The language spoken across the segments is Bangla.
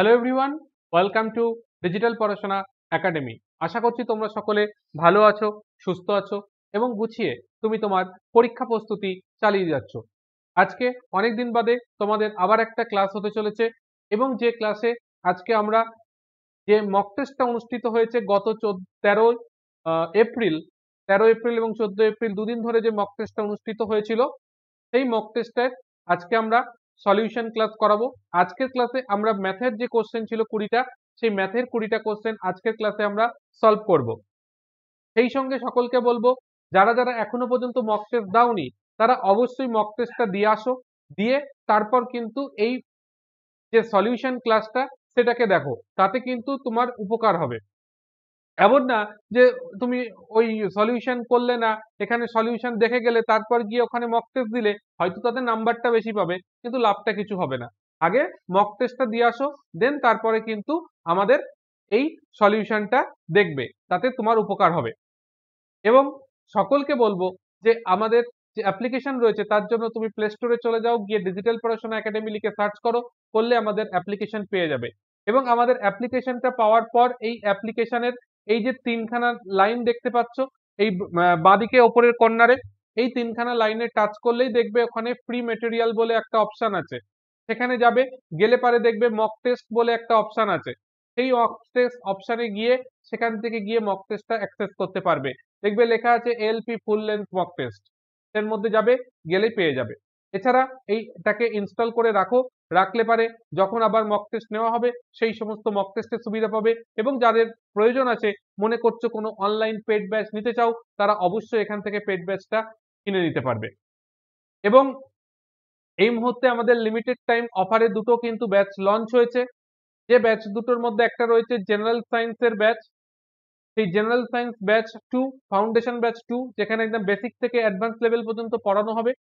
Hello everyone, welcome to digital পড়াশোনা একাডেমি। আশা করছি তোমরা সকলে ভালো আছো, সুস্থ আছো এবং গুছিয়ে তুমি তোমার পরীক্ষা প্রস্তুতি চালিয়ে যাচ্ছ। আজকে অনেক দিন বাদে তোমাদের আবার একটা ক্লাস হতে চলেছে এবং যে ক্লাসে আজকে আমরা যে মক টেস্টটা অনুষ্ঠিত হয়েছে গত 13 এপ্রিল 13 এপ্রিল এবং 14 এপ্রিল দুদিন ধরে যে মক টেস্টটা অনুষ্ঠিত হয়েছিল, সেই মক টেস্টের আজকে আমরা সলিউশন ক্লাস করাবো। আজকের ক্লাসে আমরা ম্যাথের যে কোশ্চেন ছিল 20টা, সেই ম্যাথের 20টা কোশ্চেন আজকের ক্লাসে আমরা সলভ করব। সেই সঙ্গে সকলকে বলবো, যারা যারা এখনো পর্যন্ত মক টেস্ট দাওনি তারা অবশ্যই মক টেস্টটা দিয়ে আসো, দিয়ে তারপর কিন্তু এই যে সলিউশন ক্লাসটা সেটাকে দেখো, তাতে কিন্তু তোমার উপকার হবে। এমন না যে তুমি ওই সলিউশন করলে না, এখানে সলিউশন দেখে গেলে তারপর গিয়ে ওখানে মক টেস্ট দিলে হয়তো তাদের নাম্বারটা বেশি পাবে কিন্তু লাভটা কিছু হবে না। আগে মক টেস্টটা দিয়ে আসো, দেন তারপরে কিন্তু আমাদের এই সলিউশনটা দেখবে, তাতে তোমার উপকার হবে। এবং সকলকে বলবো যে আমাদের যে অ্যাপ্লিকেশন রয়েছে তার জন্য তুমি প্লে স্টোরে চলে যাও, গিয়ে ডিজিটাল পড়াশোনা একাডেমি লিখে সার্চ করো, করলে আমাদের অ্যাপ্লিকেশন পেয়ে যাবে। এবং আমাদের অ্যাপ্লিকেশনটা পাওয়ার পর এই অ্যাপ্লিকেশনের এই যে তিনখানা লাইন দেখতে পাচ্ছ এই বাঁদিকে ওপরের কর্নারে, এই তিনখানা লাইনে টাচ করলেই দেখবে ওখানে ফ্রি মেটেরিয়াল বলে একটা অপশন আছে। সেখানে যাবে, গেলে পারে দেখবে মক টেস্ট বলে একটা অপশন আছে। সেই মক টেস্ট অপশনে গিয়ে সেখান থেকে গিয়ে মক টেস্টটা অ্যাক্সেস করতে পারবে। দেখবে লেখা আছে LP full length mock test, এর মধ্যে যাবে, গেলেই পেয়ে যাবে। এছাড়া এইটাকে ইনস্টল করে রাখো, রাখলে পারে যখন আবার মক টেস্ট নেওয়া হবে সেই সমস্ত মক টেস্টের সুবিধা পাবে। এবং যাদের প্রয়োজন আছে, মনে করছো কোনো অনলাইন পেড ব্যাচ নিতে চাও, তারা অবশ্যই এখান থেকে পেড ব্যাচটা কিনে নিতে পারবে। এবং এই মুহূর্তে আমাদের লিমিটেড টাইম অফারে দুটো কিন্তু ব্যাচ লঞ্চ হয়েছে। যে ব্যাচ দুটোর মধ্যে একটা রয়েছে জেনারেল সায়েন্সের ব্যাচ, সেই general science batch 2, foundation batch 2, যেখানে একদম বেসিক থেকে অ্যাডভান্স লেভেল পর্যন্ত পড়ানো হবে।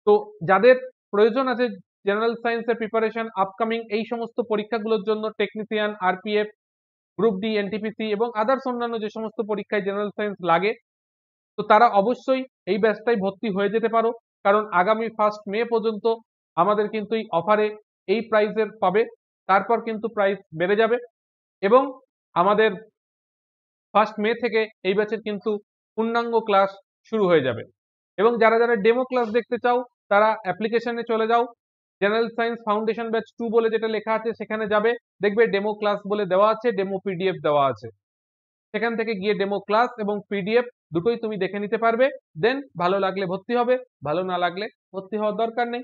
তো যাদের প্রয়োজন আছে জেনারেল সায়েন্সের প্রিপারেশন আপকামিং এই সমস্ত পরীক্ষাগুলোর জন্য, technician, RPF, group D, NTPC এবং আদার্স অন্যান্য যে সমস্ত পরীক্ষায় জেনারেল সায়েন্স লাগে, তো তারা অবশ্যই এই ব্যাচটাই ভর্তি হয়ে যেতে পারো। কারণ আগামী 1 মে পর্যন্ত আমাদের কিন্তু এই অফারে এই প্রাইসের পাবে, তারপর কিন্তু প্রাইস বেড়ে যাবে। এবং আমাদের 1 মে থেকে এই ব্যাচের কিন্তু পূর্ণাঙ্গ ক্লাস শুরু হয়ে যাবে। এবং যারা যারা ডেমো ক্লাস দেখতে চাও তারা অ্যাপ্লিকেশনে চলে যাও, জেনারেল সায়েন্স ফাউন্ডেশন ব্যাচ 2 বলে যেটা লেখা আছে সেখানে যাবে, দেখবে ডেমো ক্লাস বলে দেওয়া আছে, ডেমো পিডিএফ দেওয়া আছে। সেখান থেকে গিয়ে ডেমো ক্লাস এবং পিডিএফ দুটোই তুমি দেখে নিতে পারবে। দেন ভালো লাগলে ভর্তি হবে, ভালো না লাগলে ভর্তি হওয়ার দরকার নেই।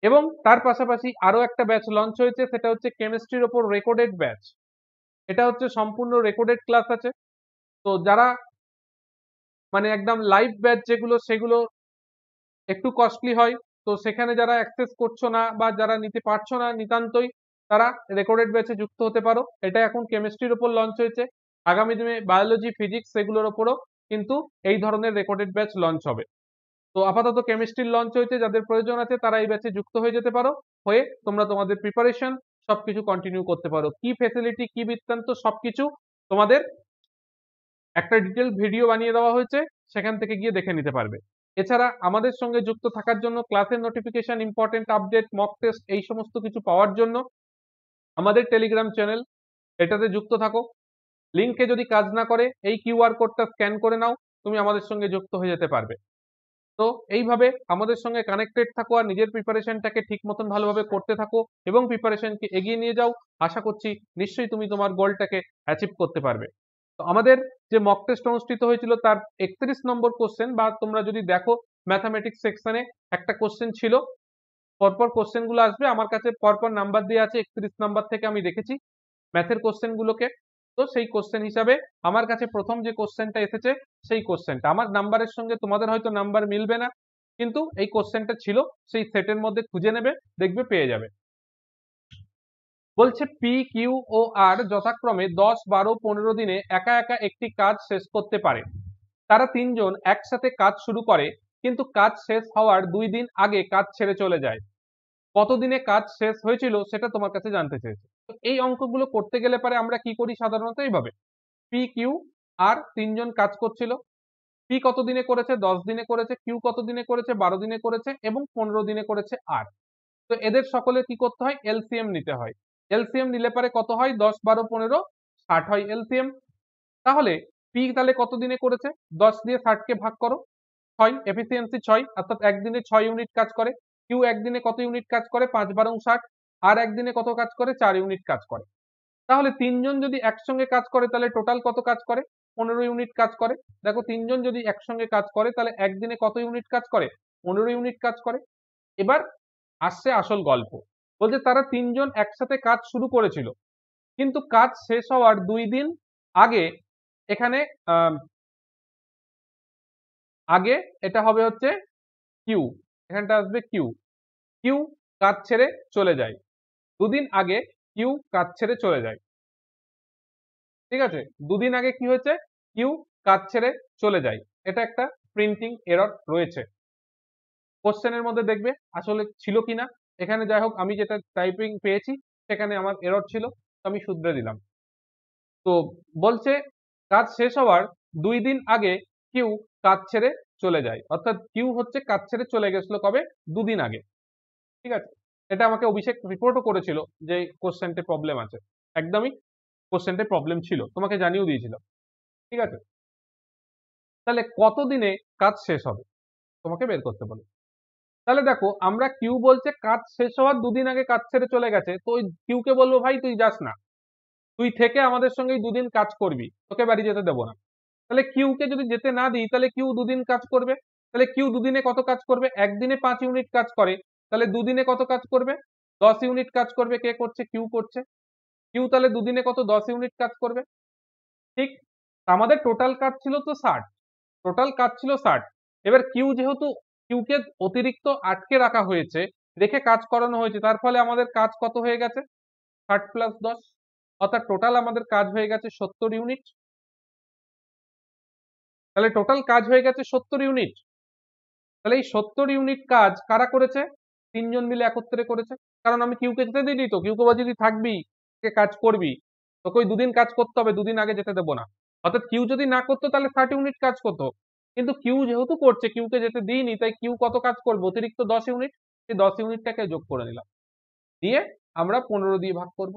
এবং তার পাশাপাশি আরো একটা ব্যাচ লঞ্চ হয়েছে, সেটা হচ্ছে কেমিস্ট্রির ওপর রেকর্ডেড ব্যাচ। এটা হচ্ছে সম্পূর্ণ রেকর্ডেড ক্লাস আছে। তো যারা মানে একদম লাইভ ব্যাচ যেগুলো সেগুলো একটু কস্টলি হয়, তো সেখানে যারা অ্যাক্সেস করছো না বা যারা নিতে পারছো না নিতান্তই, তারা রেকর্ডেড ব্যাচে যুক্ত হতে পারো। এটা এখন কেমিস্ট্রির ওপর লঞ্চ হয়েছে, আগামী দিনে বায়োলজি, ফিজিক্স সেগুলোর ওপরও কিন্তু এই ধরনের রেকর্ডেড ব্যাচ লঞ্চ হবে। তো আপাতত কেমিস্ট্রির লঞ্চ হয়েছে, যাদের প্রয়োজন আছে তারা এই ব্যাচে যুক্ত হয়ে যেতে পারো, হয়ে তোমরা তোমাদের প্রিপারেশন সবকিছু কন্টিনিউ করতে পারো। কি ফেসিলিটি, কি বৃত্তান্ত সবকিছু তোমাদের একটা ডিটেল ভিডিও বানিয়ে দেওয়া হয়েছে, সেখান থেকে গিয়ে দেখে নিতে পারবে। এছাড়া আমাদের সঙ্গে যুক্ত থাকার জন্য, ক্লাসের notification, important update, mock test এই সমস্ত কিছু পাওয়ার জন্য আমাদের টেলিগ্রাম চ্যানেল, এটাতে যুক্ত থাকো। লিঙ্কে যদি কাজ না করে এই কিউআর কোডটা স্ক্যান করে নাও, তুমি আমাদের সঙ্গে যুক্ত হয়ে যেতে পারবে। তো এইভাবে আমাদের সঙ্গে কানেক্টেড থাকো আর নিজের প্রিপারেশনটাকে ঠিক মতন ভালোভাবে করতে থাকো এবং প্রিপারেশনকে এগিয়ে নিয়ে যাও। আশা করছি নিশ্চয়ই তুমি তোমার গোলটাকে অ্যাচিভ করতে পারবে। তো আমাদের যে মক টেস্ট অনুষ্ঠিত হয়েছিল তার 31 নম্বর কোশ্চেন, বা তোমরা যদি দেখো ম্যাথামেটিক্স সেকশনে একটা কোশ্চেন ছিল, পরপর কোশ্চেন গুলো আসবে, আমার কাছে পরপর নাম্বার দিয়ে আছে, 31 নাম্বার থেকে আমি রেখেছি ম্যাথের কোশ্চেন গুলোকে। তো সেই কোশ্চেন হিসাবে আমার কাছে প্রথম যে কোশ্চেনটা এসেছে, সেই কোশ্চেনটা আমার নাম্বারের সঙ্গে তোমাদের হয়তো নাম্বার মিলবে না, কিন্তু এই কোশ্চেনটা ছিল, সেই সেটের মধ্যে খুঁজে নেবে, দেখবে পেয়ে যাবে। বলছে পি, কিউ ও আর যথাক্রমে 10, 12, 15 দিনে একা একা একটি কাজ শেষ করতে পারে। তারা তিনজন একসাথে কাজ শুরু করে, কিন্তু কাজ শেষ হওয়ার 2 দিন আগে কাজ ছেড়ে চলে যায়। কতদিনে কাজ শেষ হয়েছিল সেটা তোমার কাছে জানতে চেয়েছে। তো এই অঙ্কগুলো করতে গেলে পারে আমরা কি করি সাধারণত এইভাবে, পি, কিউ আর তিনজন কাজ করছিল। পি কত দিনে করেছে? 10 দিনে করেছে। কিউ কত দিনে করেছে? 12 দিনে করেছে এবং 15 দিনে করেছে আর। তো এদের সকলে কি করতে হয়? এলসিএম নিতে হয়। এলসিএম নিলে পারে কত হয়? 10, 12, 15, 60 হয় এলসিএম। তাহলে পি তাহলে কত দিনে করেছে? 10 দিয়ে 60 কে ভাগ করো, 6, এফিসিয়েন্সি 6, অর্থাৎ একদিনে 6 ইউনিট কাজ করে। কিউ একদিনে কত ইউনিট কাজ করে? 5 বারং 60, আর একদিনে কত কাজ করে? 4 ইউনিট কাজ করে। তাহলে তিনজন যদি একসঙ্গে কাজ করে তাহলে টোটাল কত কাজ করে? 15 ইউনিট কাজ করে। দেখো তিনজন যদি একসঙ্গে কাজ করে তাহলে একদিনে কত ইউনিট কাজ করে? 15 ইউনিট কাজ করে। এবার আসছে আসল গল্প। বলছে তারা তিনজন একসাথে কাজ শুরু করেছিল, কিন্তু কাজ শেষ হওয়ার 2 দিন আগে এখানে আগে এটা হবে হচ্ছে কিউ, এখানটা আসবে কিউ। কিউ কাজ ছেড়ে চলে যায়, দুদিন আগে কিউ কাজ ছেড়ে চলে যায়। ঠিক আছে, দুদিন আগে কি হয়েছে? কিউ কাজ ছেড়ে চলে যায়। এটা একটা প্রিন্টিং এরর রয়েছে। কোশ্চেনের মধ্যে দেখবে আসলে ছিল কিনা। এখানে যাই হোক আমি যেটা টাইপিং পেয়েছি সেখানে আমার এরর ছিল, তো আমি শুধরে দিলাম। তো বলছে কাজ শেষ হওয়ার 2 দিন আগে কিউ কাজ ছেড়ে চলে যায়, অর্থাৎ কিউ হচ্ছে কাজ ছেড়ে চলে গেছিল কবে? 2 দিন আগে। ঠিক আছে, এটা আমাকে অভিষেক রিপোর্টও করেছিল যে কোশ্চেনটে প্রবলেম আছে। একদমই কোশ্চেনটে প্রবলেম ছিল, তোমাকে জানিয়েও দিয়েছিলাম। ঠিক আছে, তাহলে কত দিনে কাজ শেষ হবে তোমাকে বের করতে বলে। তাহলে দেখো আমরা কিউ বলছে কাজ শেষ হওয়ার 2 দিন আগে কাজ ছেড়ে চলে গেছে, তো ওই কিউ কে বলবো ভাই তুই যাস না, তুই থেকে আমাদের সঙ্গে 2 দিন কাজ করবি, তোকে বাড়ি যেতে দেবো না। তাহলে কিউ কে যদি যেতে না দিই তাহলে কিউ 2 দিন কাজ করবে। তাহলে কিউ 2 দিনে কত কাজ করবে? একদিনে 5 ইউনিট কাজ করে, তাহলে 2 দিনে কত কাজ করবে? 10 ইউনিট কাজ করবে। কে করছে? কিউ করছে। কিউ তাহলে 2 দিনে কত? 10 ইউনিট কাজ করবে। ঠিক, আমাদের টোটাল কাজ ছিল তো 60, টোটাল কাজ ছিল 60। এবার কিউ যেহেতু কিউ কে অতিরিক্ত আটকে রাখা হয়েছে, রেখে কাজ করানো হয়েছে, তার ফলে আমাদের কাজ কত হয়ে গেছে? 60 প্লাস 10, অর্থাৎ টোটাল আমাদের কাজ হয়ে গেছে 70 ইউনিট। তাহলে টোটাল কাজ হয়ে গেছে 70 ইউনিট। তাহলে এই 70 ইউনিট কাজ কারা করেছে? তিনজন মিলে একত্রে করেছে। কারণ আমি কিউকে যেতে দিইনি তো, কিউকে বলছি তুই থাকবি, কাজ করবি, তোকে ওই 2 দিন কাজ করতে হবে, 2 দিন আগে যেতে দেবো না। অর্থাৎ কিউ যদি না করতো তাহলে 30 ইউনিট কাজ করতো, কিন্তু কিউ যেহেতু করছে, কিউকে যেতে দিইনি, তাই কিউ কত কাজ করবে? অতিরিক্ত 10 ইউনিট। এই 10 ইউনিটটাকে যোগ করে নিলাম, দিয়ে আমরা 15 দিয়ে ভাগ করব।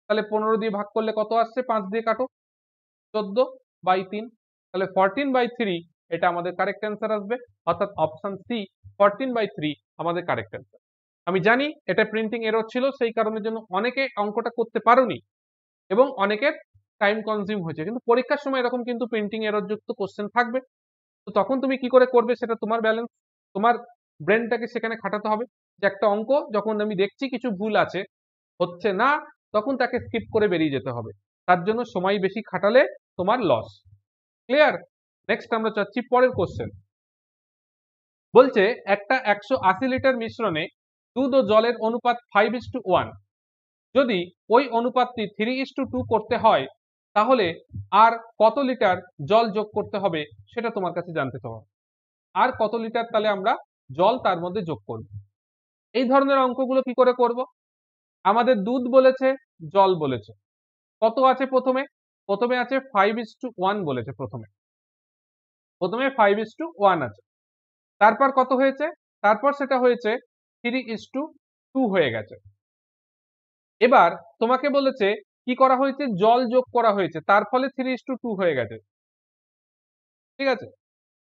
তাহলে 15 দিয়ে ভাগ করলে কত আসছে? 5 দিয়ে কাটো, 14/3। তাহলে 14/3 এটা আমাদের কারেক্ট অ্যান্সার আসবে, অর্থাৎ অপশন সি 14/3 আমাদের কারেক্ট অ্যান্সার। আমি জানি এটা প্রিন্টিং এরর ছিল, সেই কারণের জন্য অনেকে অঙ্কটা করতে পারোনি এবং অনেকের টাইম কনজিউম হয়েছে, কিন্তু পরীক্ষার সময় এরকম কিন্তু প্রিন্টিং এরর যুক্ত কোশ্চেন থাকবে। তো তখন তুমি কি করে করবে সেটা তোমার ব্যালেন্স, তোমার ব্রেনটাকে সেখানে খাটাতে হবে। যে একটা অঙ্ক যখন আমি দেখছি কিছু ভুল আছে, হচ্ছে না, তখন তাকে স্কিপ করে বেরিয়ে যেতে হবে। তার জন্য সময় বেশি খাটালে তোমার লস। ক্লিয়ার? নেক্সট আমরা চাচ্ছি পরের কোশ্চেন। বলছে একটা 180 লিটার মিশ্রণে দুধ ও জলের অনুপাত 5:1, যদি ওই অনুপাতটি 3:2 করতে হয় তাহলে আর কত লিটার জল যোগ করতে হবে সেটা তোমার কাছে জানতে হবে। আর কত লিটার তাহলে আমরা জল তার মধ্যে যোগ করব। এই ধরনের অঙ্কগুলো কি করে করব? আমাদের দুধ বলেছে, জল বলেছে, কত আছে প্রথমে? প্রথমে আছে 5:1 বলেছে, প্রথমে 5:1 আছে। তারপর কত হয়েছে? তারপর সেটা হয়েছে 3:2 হয়ে গেছে। এবার তোমাকে বলেছে কি করা হয়েছে? জল যোগ করা হয়েছে, তার ফলে 3:2 হয়ে গেছে। ঠিক আছে,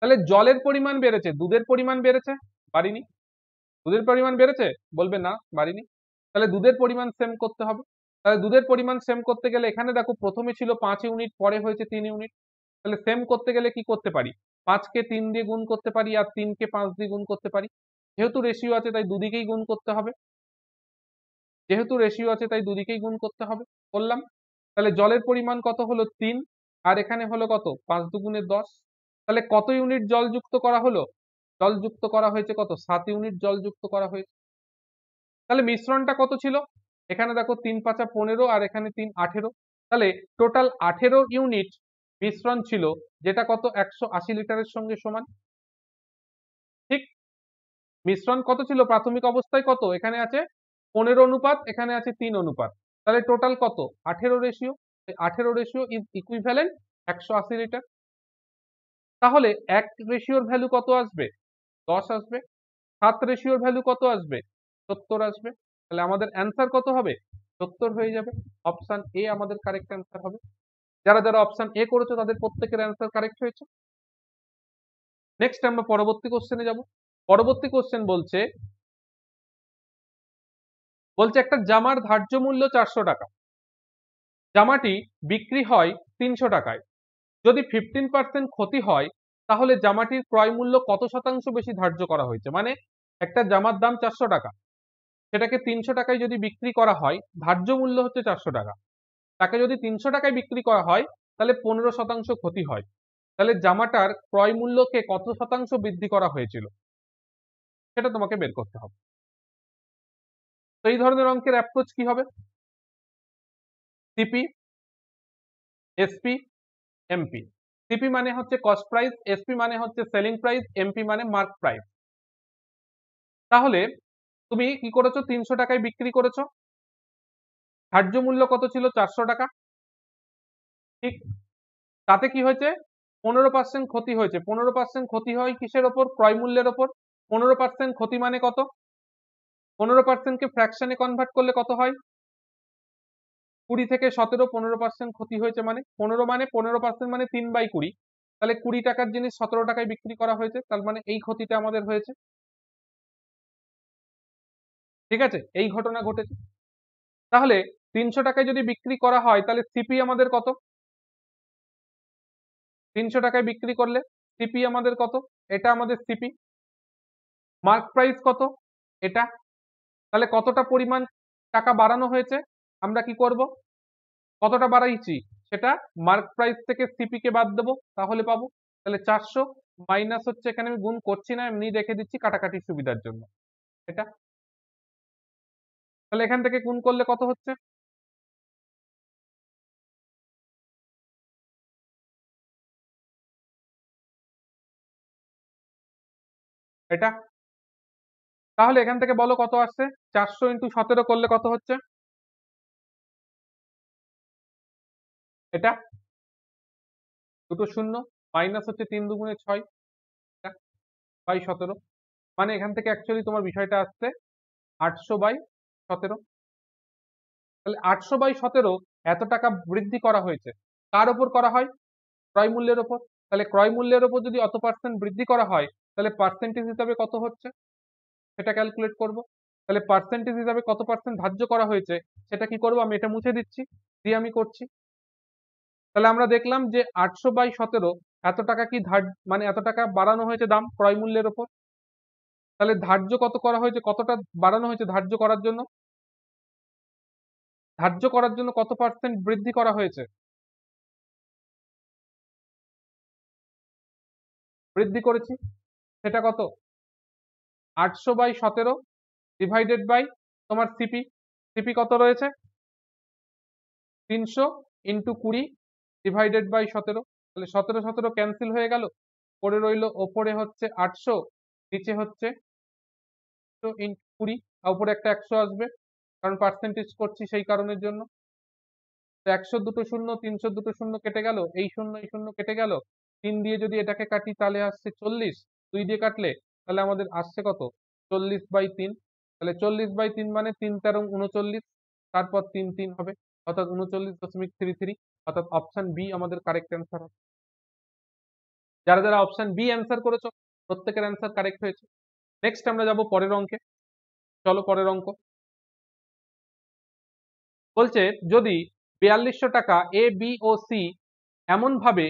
তাহলে জলের পরিমাণ বেড়েছে, দুধের পরিমাণ বেড়েছে? বাড়িনি। দুধের পরিমাণ বেড়েছে? বলবে না, বাড়িনি। তাহলে দুধের পরিমাণ সেম করতে হবে। তাহলে দুধের পরিমাণ সেম করতে গেলে এখানে দেখো প্রথমে ছিল 5 ইউনিট, পরে হয়েছে 3 ইউনিট। তাহলে সেম করতে গেলে কি করতে পারি? 5 কে 3 দিয়ে গুণ করতে পারি, আর 3 কে 5 দিয়ে গুণ করতে পারি। যেহেতু রেশিও আছে তাই দুদিকেই গুণ করতে হবে, যেহেতু রেশিও আছে তাই দুদিকেই গুণ করতে হবে। করলাম। তাহলে জলের পরিমাণ কত হলো? 3, আর এখানে হলো কত? 5 দুগুণে 10। তাহলে কত ইউনিট জল যুক্ত করা হলো? জল যুক্ত করা হয়েছে কত? 7 ইউনিট জল যুক্ত করা হয়েছে। তাহলে মিশ্রণটা কত ছিল? এখানে দেখো 3 5 15, আর এখানে 3 18। তাহলে টোটাল 18 ইউনিট মিশ্রণ ছিল, যেটা কত? 180 লিটারের সঙ্গে সমান। ঠিক, মিশ্রণ কত ছিল প্রাথমিক অবস্থায়? কত? এখানে আছে 15 অনুপাত, এখানে আছে 3 অনুপাত। তাহলে টোটাল কত? 18 ratio. 18 ratio is equivalent 180 litre. তাহলে 1 রেশিওর ভ্যালু কত আসবে? 10 আসবে। 7 রেশিওর ভ্যালু কত আসবে? 70 আসবে। তাহলে আমাদের অ্যান্সার কত হবে? 70 হয়ে যাবে। অপশন এ আমাদের কারেক্ট অ্যান্সার হবে। যারা যারা অপশন এ করেছো তাদের প্রত্যেকের অ্যান্সার কারেক্ট হয়েছে। নেক্সট আমরা পরবর্তী কোশ্চেনে যাব। পরবর্তী কোশ্চেন বলছে একটা জামার ধার্য মূল্য 400 টাকা, জামাটি বিক্রি হয় 300 টাকায়, যদি 15% ক্ষতি হয় তাহলে জামাটির ক্রয় মূল্য কত শতাংশ বেশি ধার্য করা হয়েছে? মানে একটা জামার দাম 400 টাকা, সেটাকে 300 টাকায় যদি বিক্রি করা হয়, ধার্য মূল্য হচ্ছে 400 টাকা, তাকে যদি 300 টাকায় বিক্রি করা হয় তাহলে 15% ক্ষতি হয়, তাহলে জামাটার ক্রয় মূল্যকে কত শতাংশ বৃদ্ধি করা হয়েছিল সেটা তোমাকে বের করতে হবে। তো এই ধরনের অঙ্কের অ্যাপ্রোচ কি হবে? CP, SP, MP. সিপি মানে হচ্ছে কস্ট প্রাইস, এসপি মানে হচ্ছে সেলিং প্রাইস, এমপি মানে মার্ক প্রাইস। তাহলে তুমি কি করেছো? 300 টাকায় বিক্রি করেছো, ধার্য মূল্য কত ছিল? 400 টাকা। ঠিক, তাতে কি হয়েছে? 15% ক্ষতি হয়েছে। 15% ক্ষতি হয় কিসের ওপর? ক্রয় মূল্যের ওপর। 15% ক্ষতি মানে কত? 15% কে ফ্র্যাকশনে কনভার্ট করলে কত হয়? 20 থেকে 17, 15% ক্ষতি হয়েছে মানে 15% মানে 3/20, তাহলে 20 টাকার জিনিস 17 টাকায় বিক্রি করা হয়েছে, তার মানে এই ক্ষতিটা আমাদের হয়েছে। ঠিক আছে, এই ঘটনা ঘটেছে। তাহলে 300 টাকায় যদি বিক্রি করা হয় তাহলে সিপি আমাদের কত? 300 টাকায় বিক্রি করলে সিপি আমাদের কত? এটা আমাদের সিপি। মার্ক প্রাইস কত? এটা। তাহলে কতটা পরিমাণ টাকা বাড়ানো হয়েছে? আমরা কি করব? কতটা বাড়াইছি সেটা মার্ক প্রাইস থেকে সিপি কে বাদ দেবো, তাহলে পাবো। তাহলে 400 মাইনাস হচ্ছে, এখানে আমি গুণ করছি না, এমনি রেখে দিচ্ছি কাটাকাটির সুবিধার জন্য, এটা। তাহলে এখান থেকে গুণ করলে কত হচ্ছে? এটা। তাহলে এখান থেকে বলো কত আসছে? 400 ইন্টু 17 করলে কত হচ্ছে? এটা। দুটো শূন্য, মাইনাস হচ্ছে 3 দুগুণে 6 বাই 17, মানে এখান থেকে অ্যাকচুয়ালি তোমার বিষয়টা আসছে 800/17। তাহলে 800/17 এত টাকা বৃদ্ধি করা হয়েছে, কার ওপর করা হয়? ক্রয় মূল্যের ওপর। তাহলে ক্রয় মূল্যের ওপর যদি অত পার্সেন্ট বৃদ্ধি করা হয় তাহলে পার্সেন্টেজ হিসাবে কত হচ্ছে সেটা ক্যালকুলেট করব। তাহলে পার্সেন্টেজ হিসাবে কত পার্সেন্ট ধার্য করা হয়েছে সেটা কি করব? আমি এটা মুছে দিচ্ছি, দিয়ে আমি করছি। তাহলে আমরা দেখলাম যে 800/17 এত টাকা কি মানে এত টাকা বাড়ানো হয়েছে দাম ক্রয় মূল্যের ওপর। তাহলে ধার্য কত করা হয়েছে? কতটা বাড়ানো হয়েছে ধার্য করার জন্য? ধার্য করার জন্য কত পার্সেন্ট বৃদ্ধি করা হয়েছে? বৃদ্ধি করেছি, সেটা কত? 800/17 ডিভাইডেড বাই তোমার সিপি। সিপি কত রয়েছে? 300 ইন্টু 20 ডিভাইডেড বাই 17। তাহলে 17 17 ক্যান্সেল হয়ে গেল, পরে রইল ওপরে হচ্ছে 800, নিচে হচ্ছে 20, আর উপরে একটা 100 আসবে, কারণ পার্সেন্টেজ করছি সেই কারণের জন্য। তো 100 দুটো শূন্য, 300 দুটো শূন্য কেটে গেল, এই শূন্য এই শূন্য কেটে গেল, 3 দিয়ে যদি এটাকে কাটি তাহলে আসছে 40, 2 দিয়ে কাটলে তাহলে আমাদের আসছে কত? 40/3। তাহলে 40/3 মানে 3 তেরো 39, তারপর 3 3 হবে, অর্থাৎ 39.33, অর্থাৎ অপশন বি আমাদের কারেক্ট অ্যান্সার হবে। যারা যারা অপশন বি অ্যান্সার করেছো প্রত্যেকের অ্যান্সার কারেক্ট হয়েছে। নেক্সট আমরা যাব পরের অঙ্কে। চলো পরের অঙ্ক। বলছে যদি 4200 টাকা এ বি ও সি এমন ভাবে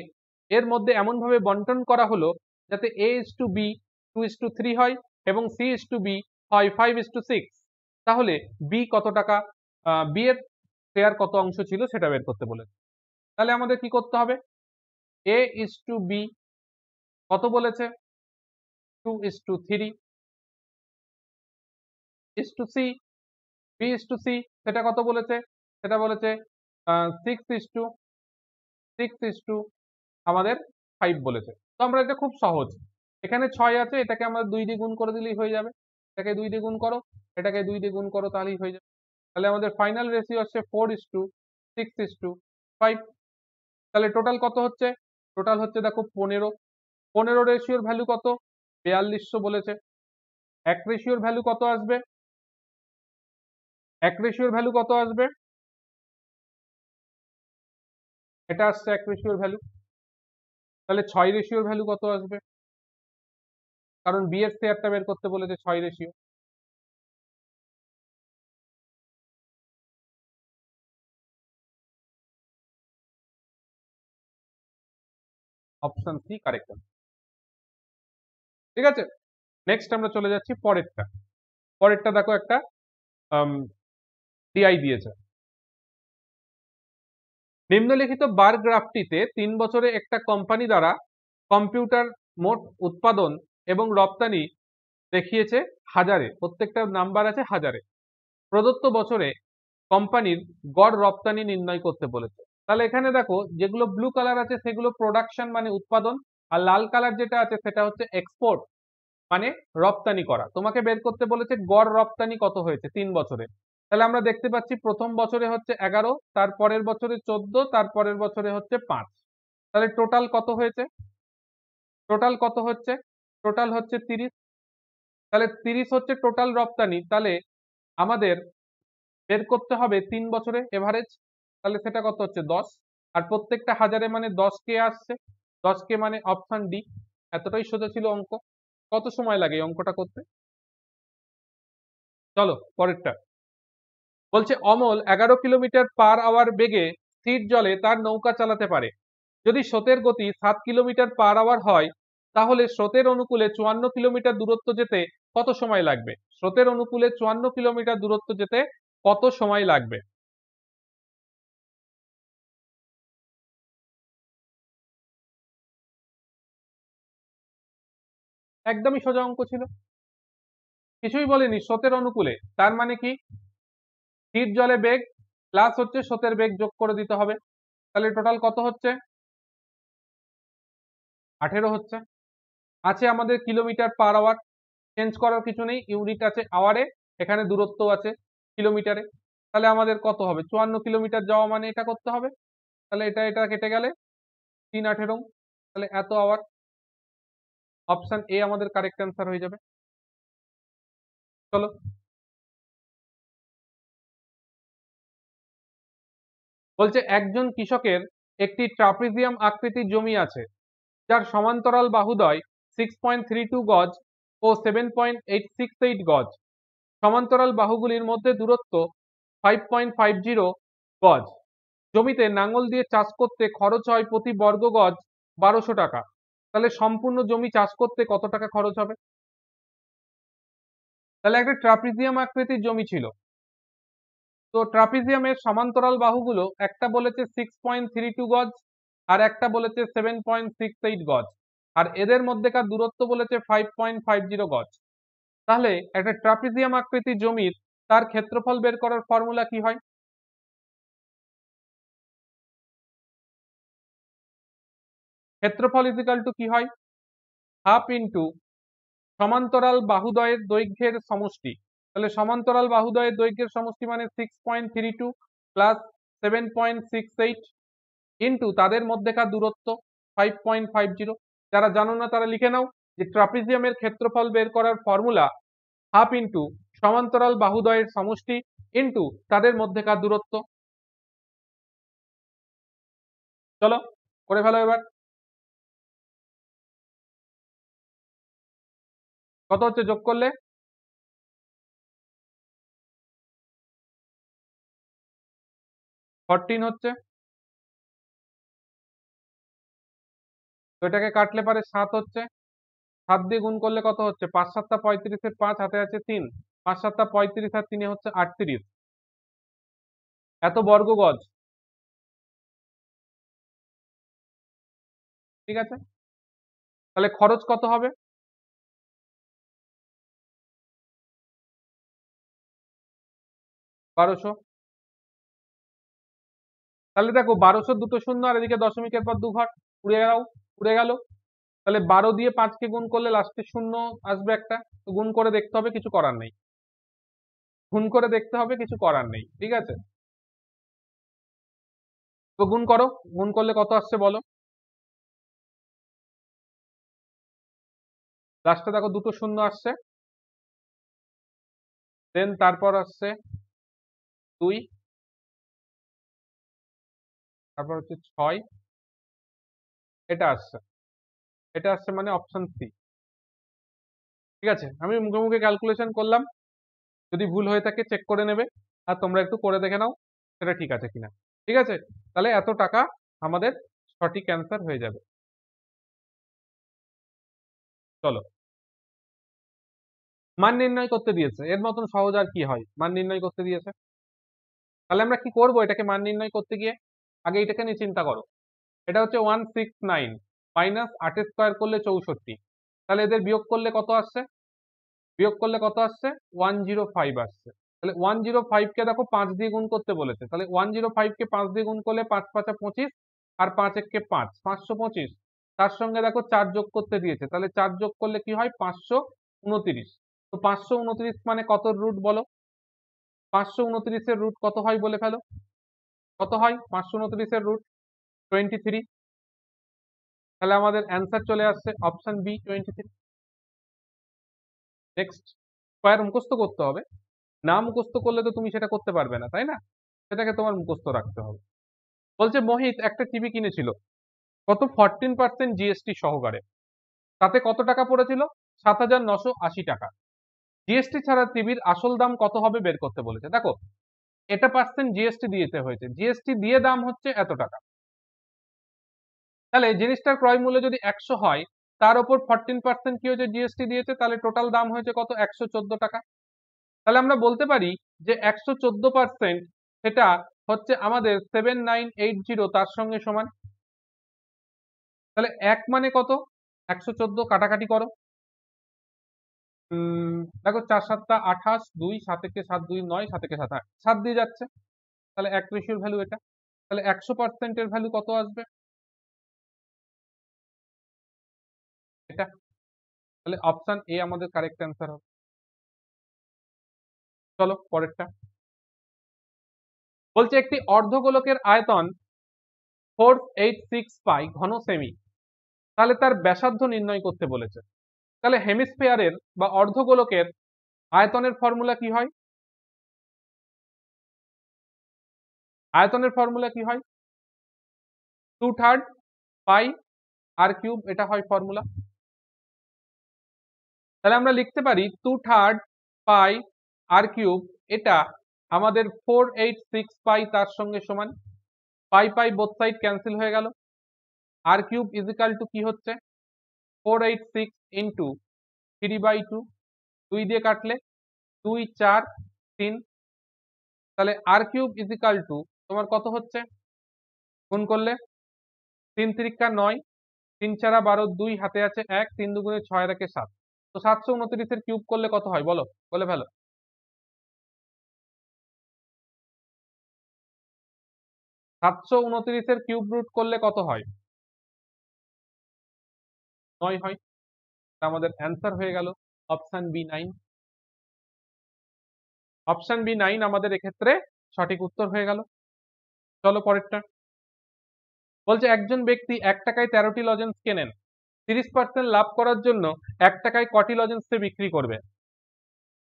এর মধ্যে এমন ভাবে বন্টন করা হলো যাতে এ ইস টু বি 2:3 হয় এবং সি ইস টু বি হয় 5:6, তাহলে বি কত টাকা, বি এর শেয়ার কত অংশ ছিল সেটা বের করতে বলেছে। তাহলে আমাদের কি করতে হবে? এ ইস টু বি কত বলেছে? 2:3, is to C, B is to C সেটা কত বলেছে? সেটা বলেছে 6:6 আমাদের 5 বলেছে। তো আমরা এটা খুব সহজ, এখানে 6 আছে, এটাকে আমরা 2 দিয়ে গুণ করে দিলেই হয়ে যাবে। এটাকে 2 দিয়ে গুণ করো, এটাকে 2 দিয়ে গুণ করো, তাহলেই হয়ে যাবে। তাহলে আমাদের ফাইনাল রেশিও আসছে 4:6:5। তাহলে টোটাল কত হচ্ছে? টোটাল হচ্ছে দেখো 15। 15 রেশিওর ভ্যালু কত? 4200 বলেছে। 1 রেশিওর ভ্যালু কত আসবে? এক রেশিওর ভ্যালু কত আসবে? এটা আসছে এক রেশিওর ভ্যালু। তাহলে 6 রেশিওর ভ্যালু কত আসবে? কারণ বি এর শেয়ারটা বের করতে বলেছে 6 রেশিও। Option C correct. ঠিক আছে, নেক্সট আমরা চলে যাচ্ছি পরেরটা। পরেরটা দেখো একটা ডিআই দিয়েছে। নিম্নলিখিত বার গ্রাফটিতে 3 বছরে একটা কোম্পানি দ্বারা কম্পিউটার মোট উৎপাদন এবং রপ্তানি দেখিয়েছে হাজারে, প্রত্যেকটা নাম্বার আছে হাজারে। প্রদত্ত বছরে কোম্পানির গড় রপ্তানি নির্ণয় করতে বলেছে। তাহলে এখানে দেখো যেগুলো ব্লু কালার আছে সেগুলো প্রোডাকশন মানে উৎপাদন, আর লাল কালার যেটা আছে সেটা হচ্ছে এক্সপোর্ট মানে রপ্তানি করা। তোমাকে বের করতে বলেছে গড় রপ্তানি কত হয়েছে 3 বছরে। তাহলে আমরা দেখতে পাচ্ছি প্রথম বছরে হচ্ছে 11, তারপরের বছরে 14, তারপরের বছরে হচ্ছে 5। তাহলে টোটাল কত হয়েছে? টোটাল কত হচ্ছে? টোটাল হচ্ছে 30। তাহলে 30 হচ্ছে টোটাল রপ্তানি। তাহলে আমাদের বের করতে হবে 3 বছরে এভারেজ। তাহলে সেটা কত হচ্ছে? 10। আর প্রত্যেকটা হাজারে মানে 10 কে আসছে, 10 কে মানে অপশন ডি। এতটাই সোজা ছিল অঙ্ক। কত সময় লাগে এই অঙ্কটা করতে? চলো পরেরটা। বলছে অমল 11 কিলোমিটার পার আওয়ার বেগে স্থির জলে তার নৌকা চালাতে পারে। যদি স্রোতের গতি 7 কিলোমিটার পার আওয়ার হয় তাহলে স্রোতের অনুকূলে 54 কিলোমিটার দূরত্ব যেতে কত সময় লাগবে? স্রোতের অনুকূলে 54 কিলোমিটার দূরত্ব যেতে কত সময় লাগবে? একদমই সোজা অঙ্ক ছিল, কিছুই বলেনি। স্রোতের অনুকূলে তার মানে কি? স্থির জলে বেগ প্লাস হচ্ছে স্রোতের বেগ যোগ করে দিতে হবে। তাহলে টোটাল কত হচ্ছে? 18 হচ্ছে। আছে আমাদের কিলোমিটার পার আওয়ার, চেঞ্জ করার কিছু নেই, ইউনিট আছে আওয়ারে, এখানে দূরত্ব আছে কিলোমিটারে। তাহলে আমাদের কত হবে? 54 কিলোমিটার যাওয়া মানে এটা করতে হবে। তাহলে এটা এটা কেটে গেলে 3 18, তাহলে এত আওয়ার। অপশন এ আমাদের কারেক্ট অ্যান্সার হয়ে যাবে। চলো বলছে একজন কৃষকের একটি ট্রাপিজিয়াম আকৃতির জমি আছে যার সমান্তরাল বাহুদ্বয় 6.32 গজ ও 7.868 গজ। সমান্তরাল বাহুগুলির মধ্যে দূরত্ব 5.50 গজ। জমিতে নাঙল দিয়ে চাষ করতে খরচ হয় প্রতি বর্গ গজ 1200 টাকা। তাহলে সম্পূর্ণ জমি চাষ করতে কত টাকা খরচ হবে? তাহলে একটা ট্রাপিজিয়াম আকৃতির জমি ছিল। তো ট্রাপিজিয়ামের সমান্তরাল বাহুগুলো একটা বলেছে 6.32 গজ আর একটা বলেছে 7.68 গজ, আর এদের মধ্যেকার দূরত্ব বলেছে 5.50 গজ। তাহলে একটা ট্রাপিজিয়াম আকৃতির জমির তার ক্ষেত্রফল বের করার ফর্মুলা কি হয়? ক্ষেত্রফল ইজিক্যাল টু কি হয়? হাফ ইন্টু সমান্তরাল বাহুদ্বয়ের দৈর্ঘ্যের সমষ্টি। তাহলে সমান্তরাল বাহুদ্বয়ের দৈর্ঘ্যের সমষ্টি মানে 6.32 প্লাস 7.68 ইন্টু তাদের মধ্যেকার দূরত্ব 5.50। যারা জানো না তারা লিখে নাও যে ট্রাপিজিয়ামের ক্ষেত্রফল বের করার ফর্মুলা হাফ ইন্টু সমান্তরাল বাহুদ্বয়ের সমষ্টি ইন্টু তাদের মধ্যেকার দূরত্ব। চলো করে ফেলো এবার। কত হচ্ছে যোগ করলে? 14 হচ্ছে। তো এটাকে কাটলে পারে 7 হচ্ছে। 7 দিয়ে গুণ করলে কত হচ্ছে? 5 7 35, 5 হাতে আছে 3, 5 7 35 আর 3 হচ্ছে 38। এত বর্গ গজ। ঠিক আছে, তাহলে খরচ কত হবে? 1200। তাহলে দেখো 1200 দুটো শূন্য আর এদিকে দশমিকের পর 2 ঘর উড়ে গেল। তাহলে 12 দিয়ে 5 কে গুণ করলে লাস্টে শূন্য আসবে একটা। তো গুণ করে দেখতে হবে, কিছু করার নেই। গুণ করে দেখতে হবে, কিছু করার নেই। ঠিক আছে, তো গুণ করো। গুণ করলে কত আসছে বলো? লাস্টে দেখো দুটো শূন্য আসছে, দেন তারপর আসছে 2, তারপর হচ্ছে 6, এটা আসছে। এটা আসছে মানে অপশন সি। ঠিক আছে, আমি মুখে মুখে ক্যালকুলেশন করলাম, যদি ভুল হয়ে থাকে চেক করে নেবে, আর তোমরা একটু করে দেখে নাও সেটা ঠিক আছে কিনা। ঠিক আছে, তাহলে এত টাকা আমাদের সঠিক অ্যান্সার হয়ে যাবে। চলো, মান নির্ণয় করতে দিয়েছে, এর মতন সহজ আর কি হয়, মান নির্ণয় করতে দিয়েছে। তাহলে আমরা কি করব এটাকে মান নির্ণয় করতে গিয়ে? আগে এটাকে নিয়ে চিন্তা করো। এটা হচ্ছে 169 মাইনাস 8 স্কোয়ার করলে 64, তাহলে এদের বিয়োগ করলে কত আসছে? বিয়োগ করলে কত আসছে? 105 আসছে। তাহলে 105 কে দেখো 5 দিয়ে গুণ করতে বলেছে, তাহলে 105 কে 5 দিয়ে গুণ করলে 5 5 25, আর 5 1 কে 5, 525। তার সঙ্গে দেখো 4 যোগ করতে দিয়েছে, তাহলে 4 যোগ করলে কি হয়? 529। তো 529 মানে কত রুট বলো? 529 এর রুট কত হয় বলে ফেলো। কত হয় 529 এর রুট? 23। তাহলে আমাদের অ্যান্সার চলে আসছে অপশন বি, 23। নেক্সট, স্কয়ার মুখস্থ করতে হবে, না মুখস্থ করলে তো তুমি সেটা করতে পারবে না, তাই না? সেটাকে তোমার মুখস্থ রাখতে হবে। বলছে মোহিত একটা টিভি কিনেছিল, কত? 14% জিএসটি সহকারে। তাতে কত টাকা পড়েছিল? 7,980 টাকা। জিএসটি ছাড়া টিভির আসল দাম কত হবে বের করতে বলেছে। দেখো, এটা পার্সেন্ট জিএসটি দিতে হয়েছে, জিএসটি দিয়ে দাম হচ্ছে এত টাকা। তাহলে জিনিসটার ক্রয় মূল্য যদি 100 হয়, তার উপর 14% কি হয়েছে? জিএসটি দিয়েছে, তাহলে টোটাল দাম হয়েছে কত? 114 টাকা। তাহলে আমরা বলতে পারি যে 114% সেটা হচ্ছে আমাদের 7980, তার সঙ্গে সমান। তাহলে 1 মানে কত? 114, কাটাকাটি করো। দেখো 4 7 28, 2 7 একে 7 2 9, 7 একে 7 8, 7 দিয়ে যাচ্ছে। তাহলে 1 রেশিওর ভ্যালু এটা। তাহলে 100% এর ভ্যালু কত আসবে? এটা। তাহলে অপশন এ আমাদের কারেক্ট অ্যান্সার হবে। চলো পরেরটা। বলছে একটি অর্ধগোলকের আয়তন 486 পাই ঘন সেমি, তাহলে তার ব্যাসার্ধ নির্ণয় করতে বলেছে। তাহলে হেমিস্ফিয়ারের বা অর্ধগোলকের আয়তনের ফর্মুলা কি হয়? আয়তনের ফর্মুলা কি হয়? 2/3 পাই আর কিউব, এটা হয় ফর্মুলা। তাহলে আমরা লিখতে পারি 2/3 পাই আর কিউব, এটা আমাদের 486 পাই তার সঙ্গে সমান। পাই পাই বোথ সাইড ক্যান্সেল হয়ে গেল। আর কিউব ইজ ইকাল টু কি হচ্ছে? 486 ইন্টু 3/2, 2 দিয়ে কাটলে 2 4 3। তাহলে আর কিউব ইজ ইকাল টু তোমার কত হচ্ছে? গুণ করলে 3 3 9, 3 4 12, 2 হাতে আছে 1, 3 2 6 আর 1 7। তো 729 এর কিউব করলে কত হয় বলো, বলে ফেলো। 729 এর কিউব রুট করলে কত হয়? 9 হয়। তা আমাদের অ্যান্সার হয়ে গেল অপশন বি 9। অপশন বি 9 আমাদের এক্ষেত্রে সঠিক উত্তর হয়ে গেল। চলো পরেরটা। বলছে একজন ব্যক্তি 1 টাকায় 13টি লজেন্স কেনেন, 30% লাভ করার জন্য 1 টাকায় কটি লজেন্স বিক্রি করবে?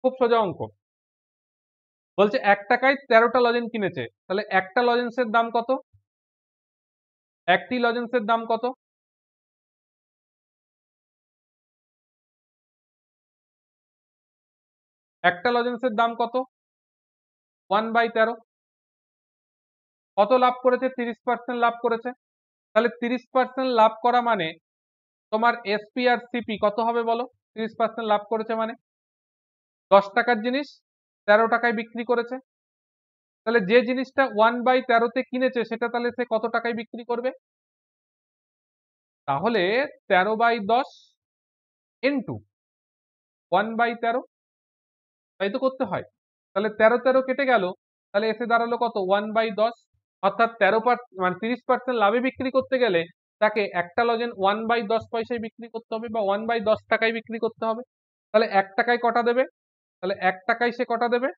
খুব সোজা অঙ্ক। বলছে 1 টাকায় 13টা লজেন্স কিনেছে, তাহলে একটা লজেন্সের দাম কত? একটি লজেন্সের দাম কত? একটা লজেন্সের দাম কত? 1/13। কত লাভ করেছে? 30% লাভ করেছে। তাহলে 30% লাভ করা মানে তোমার এসপি আর সিপি কত হবে বলো? 30% লাভ করেছে মানে 10 টাকার জিনিস 13 টাকায় বিক্রি করেছে। তাহলে যে জিনিসটা 1/13 কিনেছে সেটা তাহলে সে কত টাকায় বিক্রি করবে? তাহলে 13/10 ইন্টু 1/13, তাই তো করতে হয়। তাহলে 13 13 কেটে গেল, তাহলে এসে দাঁড়ালো কত? 1/10। অর্থাৎ মানে 30% লাভে বিক্রি করতে গেলে তাকে একটা লজেন 1/10 পয়সায় বিক্রি করতে হবে, বা 1/10 টাকায় বিক্রি করতে হবে। তাহলে 1 টাকায় কটা দেবে? তাহলে 1 টাকায় সে কটা দেবে?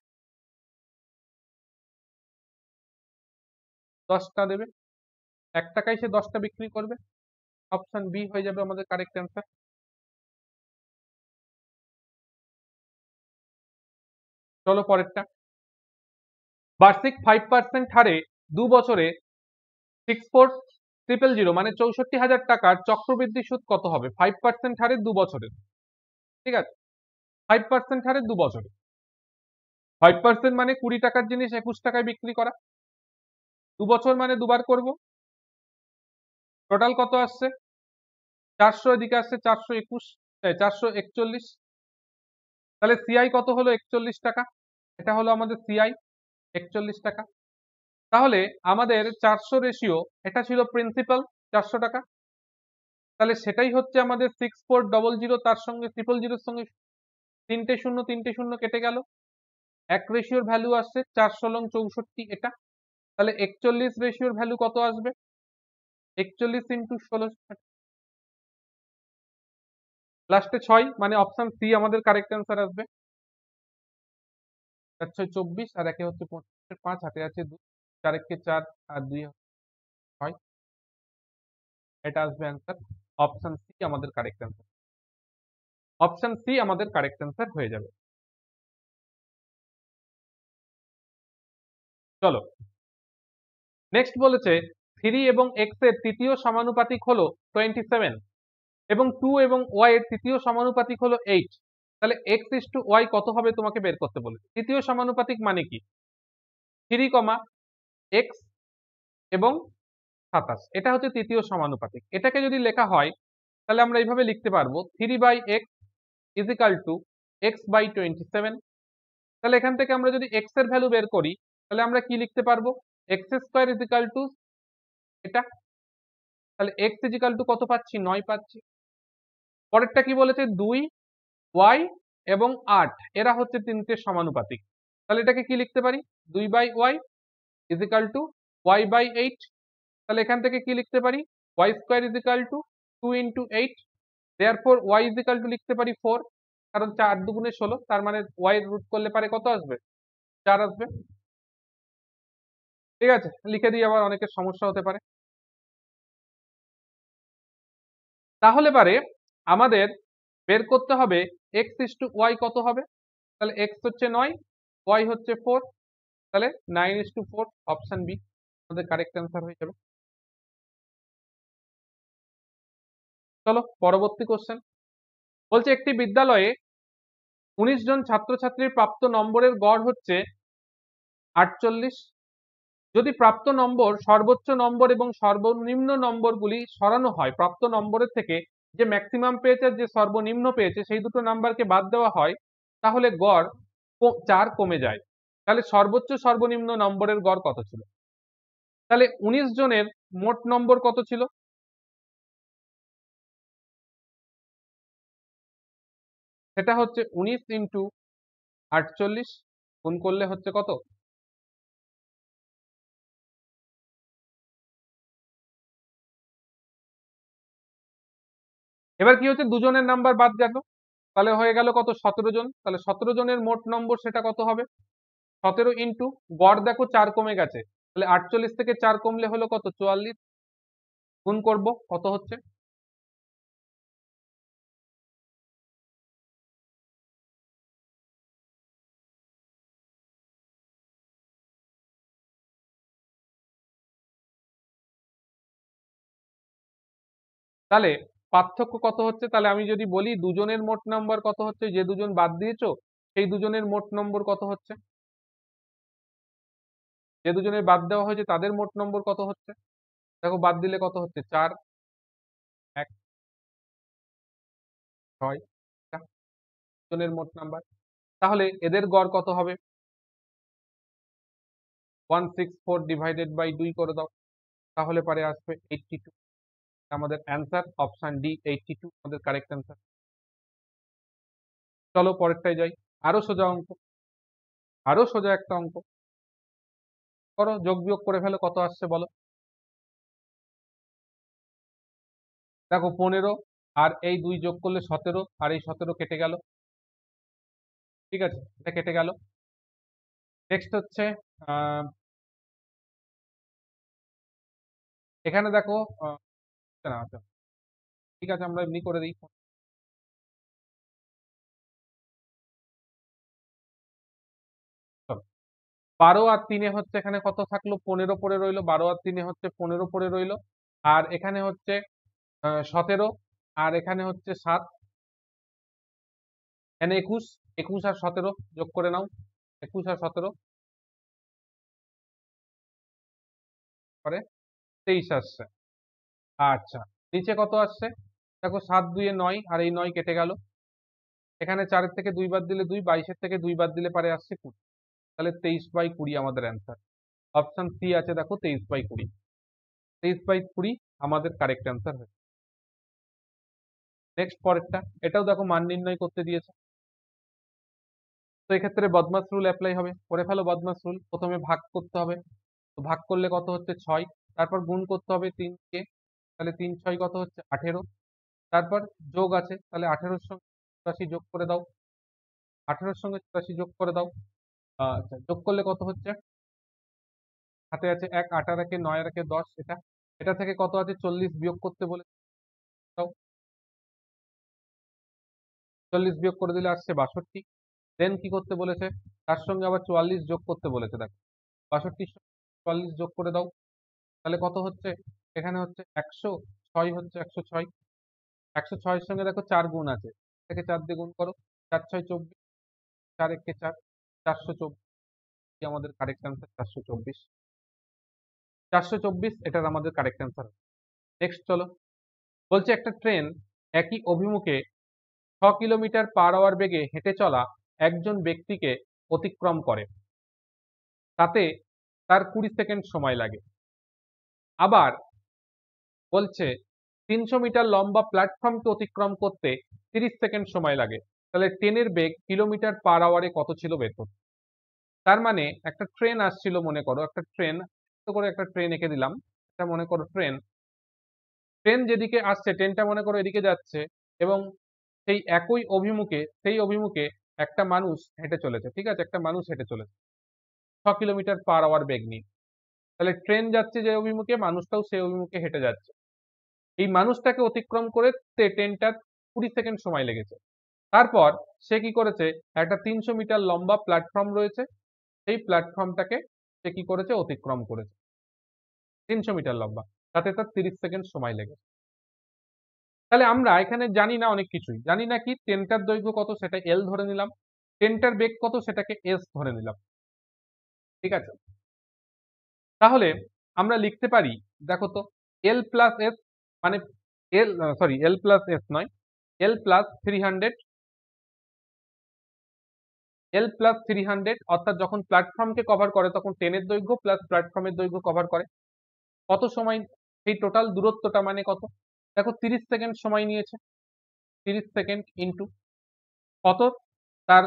10টা দেবে। 1 টাকায় সে 10টা বিক্রি করবে। অপশন বি হয়ে যাবে আমাদের কারেক্ট অ্যান্সার। চলো পরেরটা। বার্ষিক 5% হারে 2 বছরে 64,000 মানে 64,000 টাকার চক্রবৃদ্ধি সুদ কত হবে? 5% হারে 2 বছরের, ঠিক আছে? 5% হারে 2 বছরে। 5% মানে 20 টাকার জিনিস 21 টাকায় বিক্রি করা। 2 বছর মানে দুবার করব। টোটাল কত আসছে? 400, এদিকে আসছে 421, 441। তাহলে সিআই কত হলো? 41 টাকা। এটা হলো আমাদের সিআই, 41 টাকা। তাহলে আমাদের 400 রেশিও, এটা ছিল প্রিন্সিপাল 400 টাকা। তাহলে সেটাই হচ্ছে আমাদের 6400, তার সঙ্গে 000 সঙ্গে 3টে শূন্য 3টে শূন্য কেটে গেল। এক রেশিওর ভ্যালু আসছে 4 লং 64 এটা। তাহলে 41 রেশিওর ভ্যালু কত আসবে? 41 ইন্টু 16, লাস্টে 6, মানে অপশন সি আমাদের কারেক্ট অ্যান্সার আসবে। 4 6 24 আর একে হচ্ছে 5, হাতে আছে 2, 4 একে 4 আর 2 6, এটা আসবে অ্যান্সার। অপশন সি আমাদের কারেক্ট অ্যান্সার। অপশন সি আমাদের কারেক্ট অ্যান্সার হয়ে যাবে। চলো নেক্সট বলেছে 3 এবং x এর তৃতীয় সমানুপাতিক হলো 27 এবং 2 এবং y এর তৃতীয় সমানুপাতিক হলো 8। তাহলে x is to y কত হবে তোমাকে বের করতে বলেছে। তৃতীয় সমানুপাতিক মানে কি? 3, x এবং 27, এটা হচ্ছে তৃতীয় সমানুপাতিক। এটাকে যদি লেখা হয় তাহলে আমরা এইভাবে লিখতে পারবো 3/x is equal to x/27। তাহলে এখান থেকে আমরা যদি x এর ভ্যালু বের করি তাহলে আমরা কি লিখতে পারবো? x² is equal to এটা। তাহলে x is equal to কত পাচ্ছি? 9 পাচ্ছি। পরেরটা কি বলেছে? 2, y এবং 8 এরা হচ্ছে তিনটে সমানুপাতিক। তাহলে এটাকে কি লিখতে পারি? 2/y is equal to y/8। তাহলে এখান থেকে কি লিখতে পারি? y² is equal to 2 into 8, therefore y is equal to লিখতে পারি 4, কারণ 4 দুগুণে 16, তার মানে y এর রুট করলে পারে কত আসবে? 4 আসবে। ঠিক আছে, লিখে দিই, আবার অনেকের সমস্যা হতে পারে। তাহলে পারে আমাদের বের করতে হবে x is to y কত হবে। তাহলে x হচ্ছে 9, y হচ্ছে 4, তাহলে 9 is to 4, অপশন বি আমাদের কারেক্ট অ্যান্সার হয়ে যাবে। চলো পরবর্তী কোশ্চেন। বলছে একটি বিদ্যালয়ে 19 জন ছাত্রছাত্রীর প্রাপ্ত নম্বরের গড় হচ্ছে 48। যদি প্রাপ্ত নম্বর, সর্বোচ্চ নম্বর এবং সর্বনিম্ন নম্বরগুলি সরানো হয়, প্রাপ্ত নম্বরের থেকে যে ম্যাক্সিমাম পেয়েছে আর যে সর্বনিম্ন পেয়েছে সেই দুটো নাম্বারকে বাদ দেওয়া হয়, তাহলে গড় 4 কমে যায়। তাহলে সর্বোচ্চ সর্বনিম্ন নম্বরের গড় কত ছিল? তাহলে 19 জনের মোট নম্বর কত ছিল? সেটা হচ্ছে 19 ইন্টু 48, গুণ করলে হচ্ছে কত? এবার কি হচ্ছে? দুজনের নাম্বার বাদ গেল, তাহলে হয়ে গেল কত? 17 জন। তাহলে 17 জনের মোট নম্বর সেটা কত হবে? 17 ইন্টু গড় দেখো 4 কমে গেছে, তাহলে 48 থেকে 4 কমলে হলো কত? 44, গুণ করব কত হচ্ছে? তাহলে পার্থক্য কত হচ্ছে? তাহলে আমি যদি বলি দুজনের মোট নম্বর কত হচ্ছে, যে দুজন বাদ দিয়েছো সেই দুজনের মোট নম্বর কত হচ্ছে, যে দুজনের বাদ দেওয়া হয়েছে তাদের মোট নম্বর কত হচ্ছে? দেখো বাদ দিলে কত হচ্ছে? 4, 1, 6, জনের মোট নাম্বার। তাহলে এদের গড় কত হবে? 164 ডিভাইডেড বাই 2 করে দাও, তাহলে পারে আসবে 82। আমাদের অ্যান্সার অপশন ডি, 82 আমাদের কারেক্ট অ্যান্সার। চলো পরেরটায় যাই। আরো সোজা অঙ্ক, আরো সোজা একটা অঙ্ক করো, যোগ বিয়োগ করে ফেলো, কত আসছে বলো। দেখো 15 আর এই 2 যোগ করলে 17, আর এই 17 কেটে গেল। ঠিক আছে, এটা কেটে গেল। নেক্সট হচ্ছে আহ, এখানে দেখো না, আচ্ছা ঠিক আছে, আমরা এমনি করে দিই। চলো 12 আর 3 হচ্ছে এখানে কত থাকলো, 15 পড়ে রইলো। 12 আর 3 হচ্ছে 15 পড়ে রইলো। আর এখানে হচ্ছে 17, আর এখানে হচ্ছে 7, এখানে 21, 21 আর 17 যোগ করে নাও, 21 আর 17 পরে 23 আসছে। আচ্ছা, নিচে কত আসছে দেখো, 7 2 এ 9, আর এই 9 কেটে গেল। এখানে 4 এর থেকে 2 বাদ দিলে 2, 22 এর থেকে 2 বাদ দিলে পারে আসছে 20। তাহলে 23/20 আমাদের অ্যান্সার। অপশন সি আছে দেখো, 23/20। 23/20 আমাদের কারেক্ট অ্যান্সার হয়েছে। নেক্সট পরেরটা, এটাও দেখো মান নির্ণয় করতে দিয়েছে। তো এক্ষেত্রে বদমাস রুল অ্যাপ্লাই হবে, করে ফেলো বদমাস রুল। প্রথমে ভাগ করতে হবে, তো ভাগ করলে কত হচ্ছে 6, তারপর গুণ করতে হবে 3 কে, তাহলে 3 6 কত হচ্ছে 18, তারপর যোগ আছে, তাহলে 18 এর সঙ্গে 84 যোগ করে দাও, 18 এর সঙ্গে 84 যোগ করে দাও। আচ্ছা, যোগ করলে কত হচ্ছে, হাতে আছে 1, 8 আর 1 9 আর 1 10, এটা থেকে কত আছে 40 বিয়োগ করতে বলে দাও। 40 বিয়োগ করে দিলে আসছে 62। দেন কি করতে বলেছে, তার সঙ্গে আবার 44 যোগ করতে বলেছে। দেখো 62 44 যোগ করে দাও, তাহলে কত হচ্ছে, এখানে হচ্ছে 106, হচ্ছে 106। 106 এর সঙ্গে দেখো 4 গুণ আছে, থেকে 4 দিয়ে গুণ করো, 4 6 24, 4 1 4, 424 আমাদের কারেক্ট অ্যান্সার। 424, 424 এটার আমাদের কারেক্ট অ্যান্সার। নেক্সট চলো, বলছে একটা ট্রেন একই অভিমুখে 6 কিলোমিটার পার আওয়ার বেগে হেঁটে চলা একজন ব্যক্তিকে অতিক্রম করে, তাতে তার 20 সেকেন্ড সময় লাগে। আবার বলছে 300 মিটার লম্বা প্ল্যাটফর্মকে অতিক্রম করতে 30 সেকেন্ড সময় লাগে। তাহলে ট্রেনের বেগ কিলোমিটার পার আওয়ারে কত ছিল বের করতে। তার মানে একটা ট্রেন আসছিল, মনে করো একটা ট্রেন, করে একটা ট্রেন এঁকে দিলাম, এটা মনে করো ট্রেন। ট্রেন যেদিকে আসছে, ট্রেনটা মনে করো এদিকে যাচ্ছে, এবং সেই একই অভিমুখে, সেই অভিমুখে একটা মানুষ হেঁটে চলেছে। ঠিক আছে, একটা মানুষ হেঁটে চলেছে 6 কিলোমিটার পার আওয়ার বেগ নিয়ে। তাহলে ট্রেন যাচ্ছে যে অভিমুখে, মানুষটাও সেই অভিমুখে হেঁটে যাচ্ছে। এই মানুষটাকে অতিক্রম করতে ট্রেনটার 20 সেকেন্ড সময় লেগেছে। তারপর সে কি করেছে, একটা 300 মিটার লম্বা প্ল্যাটফর্ম রয়েছে, সেই প্ল্যাটফর্মটাকে সে কি করেছে, অতিক্রম করেছে 300 মিটার লম্বা, তাতে তার 30 সেকেন্ড সময় লেগেছে। তাহলে আমরা এখানে জানি না অনেক কিছুই, জানি না কি ট্রেনটার দৈর্ঘ্য কত সেটা এল ধরে নিলাম, ট্রেনটার বেগ কত সেটাকে এস ধরে নিলাম। ঠিক আছে, তাহলে আমরা লিখতে পারি, দেখো তো, এল প্লাস এস মানে এল প্লাস এস নয়, এল প্লাস 300, এল প্লাস 300, অর্থাৎ যখন প্ল্যাটফর্মকে কভার করে তখন ট্রেনের দৈর্ঘ্য প্লাস প্ল্যাটফর্মের দৈর্ঘ্য কভার করে। কত সময়, সেই টোটাল দূরত্বটা মানে কত, দেখো 30 সেকেন্ড সময় নিয়েছে, 30 সেকেন্ড ইন্টু কত, তার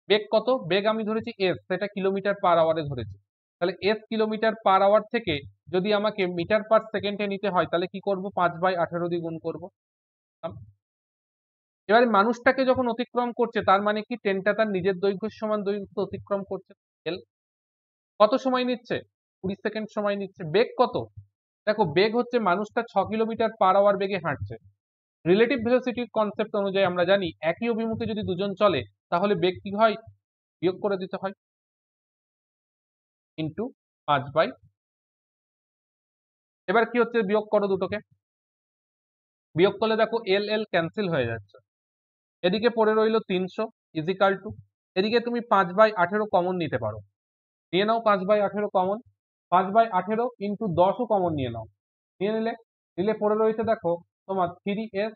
বেগ কত, বেগ আমি ধরেছি এস, সেটা কিলোমিটার পার আওয়ারে ধরেছি। তাহলে এস কিলোমিটার পার আওয়ার থেকে যদি আমাকে মিটার পার সেকেন্ডে নিতে হয়, তাহলে কি করব, 5/18 দিয়ে গুণ করবো। এবারে মানুষটাকে যখন অতিক্রম করছে, তার মানে কি ট্রেনটা তার নিজের দৈর্ঘ্যের সমান দৈর্ঘ্য অতিক্রম করছে। এল কত সময় নিচ্ছে, 20 সেকেন্ড সময় নিচ্ছে। বেগ কত, দেখো বেগ হচ্ছে মানুষটা 6 কিলোমিটার পার আওয়ার বেগে হাঁটছে। রিলেটিভ ভেলোসিটির কনসেপ্ট অনুযায়ী আমরা জানি একই অভিমুখে যদি দুজন চলে তাহলে বেগ কি হয়, বিয়োগ করে দিতে হয়, ইন্টু 5/, এবার কি হচ্ছে, বিয়োগ করো দুটোকে, বিয়োগ করলে দেখো এল এল ক্যান্সেল হয়ে যাচ্ছে, এদিকে পড়ে রইল 300 ইজিক্যাল টু, এদিকে তুমি 5/18 কমন নিতে পারো, নিয়ে নাও 5/18 কমন, 5/18 ইন্টু 10ও কমন নিয়ে নাও, নিয়ে নিলে পড়ে রয়েছে দেখো তোমার 3s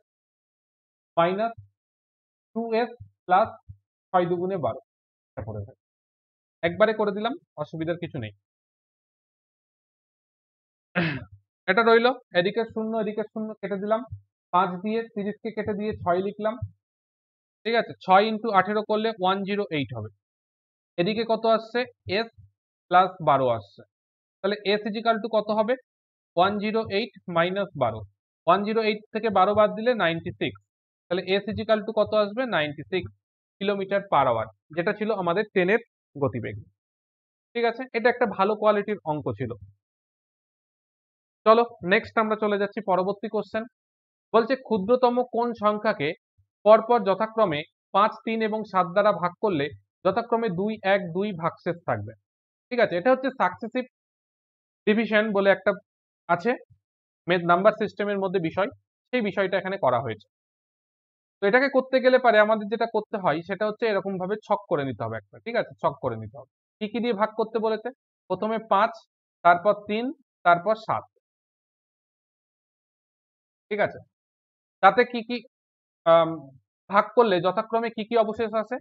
মাইনাস 2s প্লাস 6 দুগুণে 12, পড়ে যায়। একবারে করে দিলাম, অসুবিধার কিছু নেই। এটা রইলো, এদিকে 0 এদিকে 0 কেটে দিলাম, 5 দিয়ে 30 কে কেটে দিয়ে 6 লিখলাম। ঠিক আছে, 6 ইন্টু 18 করলে 108 হবে। এদিকে কত আসছে, s প্লাস 12 আসছে, তাহলে s ইজিক্যাল টু কত হবে, 108 মাইনাস 12, 108 থেকে 12 বাদ দিলে 96, তাহলে s ইজিক্যাল টু কত আসবে, 96 কিলোমিটার পার আওয়ার, যেটা ছিল আমাদের ট্রেনের গতিবেগ। ঠিক আছে, এটা একটা ভালো কোয়ালিটির অঙ্ক ছিল। চলো নেক্সট আমরা চলে যাচ্ছি পরবর্তী কোশ্চেন। বলছে ক্ষুদ্রতম কোন সংখ্যাকে পরপর যথাক্রমে 5 3 এবং 7 দ্বারা ভাগ করলে যথাক্রমে 2 1 2 ভাগশেষ থাকবে। ঠিক আছে, এটা হচ্ছে সাকসেসিভ ডিভিশন বলে একটা আছে নাম্বার সিস্টেমের মধ্যে বিষয়, সেই বিষয়টা এখানে করা হয়েছে। তো এটাকে করতে গেলে পারে আমাদের যেটা করতে হয় সেটা হচ্ছে এরকম ভাবে ছক করে নিতে হবে একটা, ঠিক আছে, ছক করে নিতে হবে। কি কি দিয়ে ভাগ করতে বলেছে? প্রথমে 5, তারপর 3, তারপর 7, ঠিক আছে। তাতে কি কি আম, ভাগ করলে যথাক্রমে কি কি অবশেষ আসে?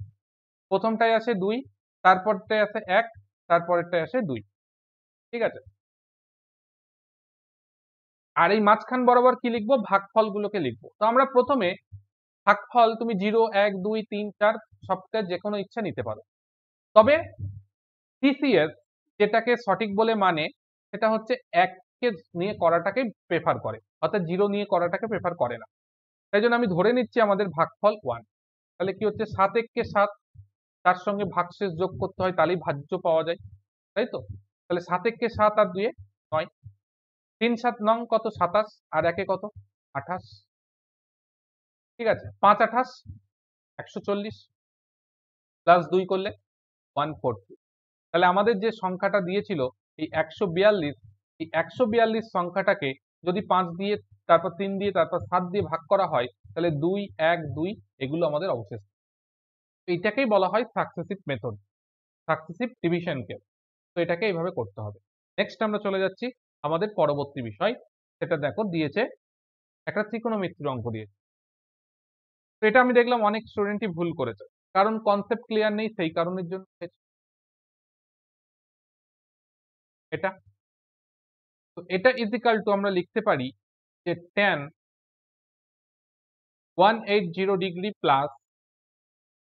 প্রথমটায় আসে 2, তারপরটায় আসে 1, তারপরেরটায় আসে 2, ঠিক আছে। আর এই মাঝখান বরাবর কি লিখবো? ভাগফল গুলোকে লিখবো। তো আমরা প্রথমে ভাগফল, তুমি 0, 1, 2, 3, 4 সবটা যে কোনো ইচ্ছা নিতে পারো। তবে TCS যেটাকে সঠিক বলে মানে সেটা হচ্ছে 1 কে নিয়ে করাটাকে প্রেফার করে, অর্থাৎ 0 নিয়ে করাটাকে প্রেফার করে না। তাই জন্য আমি ধরে নিচ্ছি আমাদের ভাগফল 1। তাহলে কি হচ্ছে? 7 1 কে 7, তার সঙ্গে ভাগশেষ যোগ করতে হয়, তাহলেই ভাজ্য পাওয়া যায়, তাই তো? তাহলে 7 1 কে 7 আর 2 এ 9, 3 7 নং কত? 27, আর 1 এ কত? 28, ঠিক আছে। 5 28 140, প্লাস 2 করলে 140। তাহলে আমাদের যে সংখ্যাটা দিয়েছিল এই 142, এই 142 সংখ্যাটাকে যদি 5 দিয়ে, তারপর 3 দিয়ে, তারপর 7 দিয়ে ভাগ করা হয়, তাহলে 2 1 2 এগুলো আমাদের অবশেষ। এইটাকেই বলা হয় সাকসেসিভ মেথড, সাকসেসিভ ডিভিশনকে। তো এটাকে এইভাবে করতে হবে। নেক্সট আমরা চলে যাচ্ছি আমাদের পরবর্তী বিষয়। সেটা দেখো দিয়েছে একটা ত্রিকোণমিতির অঙ্ক দিয়েছে। তো এটা আমি দেখলাম অনেক স্টুডেন্টই ভুল করেছে, কারণ কনসেপ্ট ক্লিয়ার নেই, সেই কারণের জন্য হয়েছে এটা। তো এটা ইজিক্যাল টু আমরা লিখতে পারি যে tan 180 ডিগ্রি প্লাস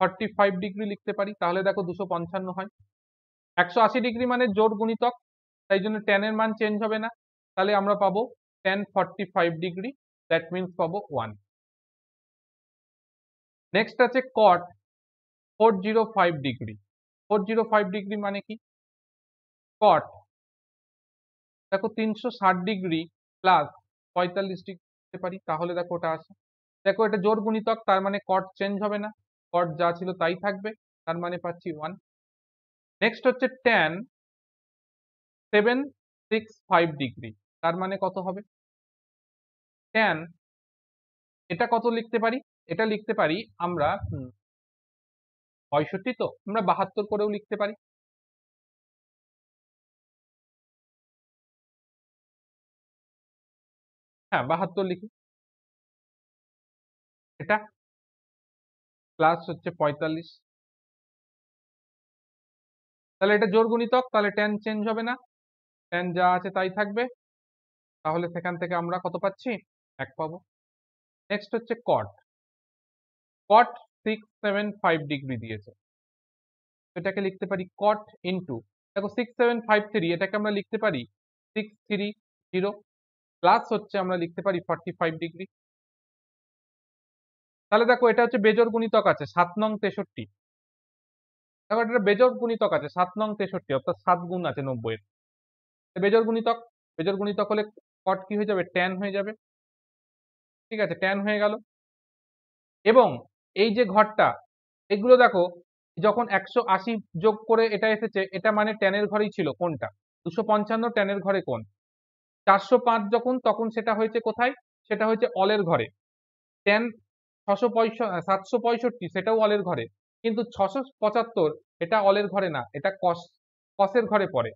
45 ডিগ্রি লিখতে পারি। তাহলে দেখো 255 হয়। 180 ডিগ্রি মানে জোড় গুণিতক, তাই জন্য tan এর মান চেঞ্জ হবে না। তাহলে আমরা পাবো tan 45 ডিগ্রি, দ্যাট মিনস পাবো 1। নেক্সট আছে cot 405 ডিগ্রি। 405 ডিগ্রি মানে কি? cot দেখো 360 ডিগ্রি প্লাস 45 ডিগ্রি লিখতে পারি। তাহলে দেখো ওটা আসে। দেখো এটা জোড় গুণিতক, তার মানে cot চেঞ্জ হবে না, cot যা ছিল তাই থাকবে, তার মানে পাচ্ছি 1। নেক্সট হচ্ছে tan 765 ডিগ্রি, তার মানে কত হবে? tan এটা কত লিখতে পারি? এটা লিখতে পারি আমরা 65, তো আমরা 72 করেও লিখতে পারি। হ্যাঁ 72 লিখি। এটা প্লাস হচ্ছে 45, তাহলে এটা জোড় গুণিতক, তাহলে tan চেঞ্জ হবে না, tan যা আছে তাই থাকবে। তাহলে সেখান থেকে আমরা কত পাচ্ছি? 1 পাবো। নেক্সট হচ্ছে cot, cot 675 ডিগ্রি দিয়েছে। এটাকে লিখতে পারি cot ইন্টু, দেখো 6753, এটাকে আমরা লিখতে পারি 630, প্লাস হচ্ছে আমরা লিখতে পারি 45 ডিগ্রি। তাহলে দেখো এটা হচ্ছে বেজোড় গুণিতক আছে 7 নং 63। দেখো এটা বেজোড় গুণিতক আছে 7 নং 63, অর্থাৎ 7 গুণ আছে 90 এর। বেজোড় গুণিতক, বেজোড় গুণিতক হলে cot কি হয়ে যাবে? tan হয়ে যাবে, ঠিক আছে, tan হয়ে গেল। এবং এই যে ঘরটা, এগুলো দেখো যখন 180 যোগ করে এটা এসেছে, এটা মানে tan এর ঘরেই ছিল কোনটা? 255 tan এর ঘরে কোন? 405 যখন, তখন সেটা হয়েছে কোথায়? সেটা হয়েছে অলের ঘরে। tan 765 সেটাও অলের ঘরে, কিন্তু 675 এটা অলের ঘরে না, এটা কসের ঘরে পড়ে।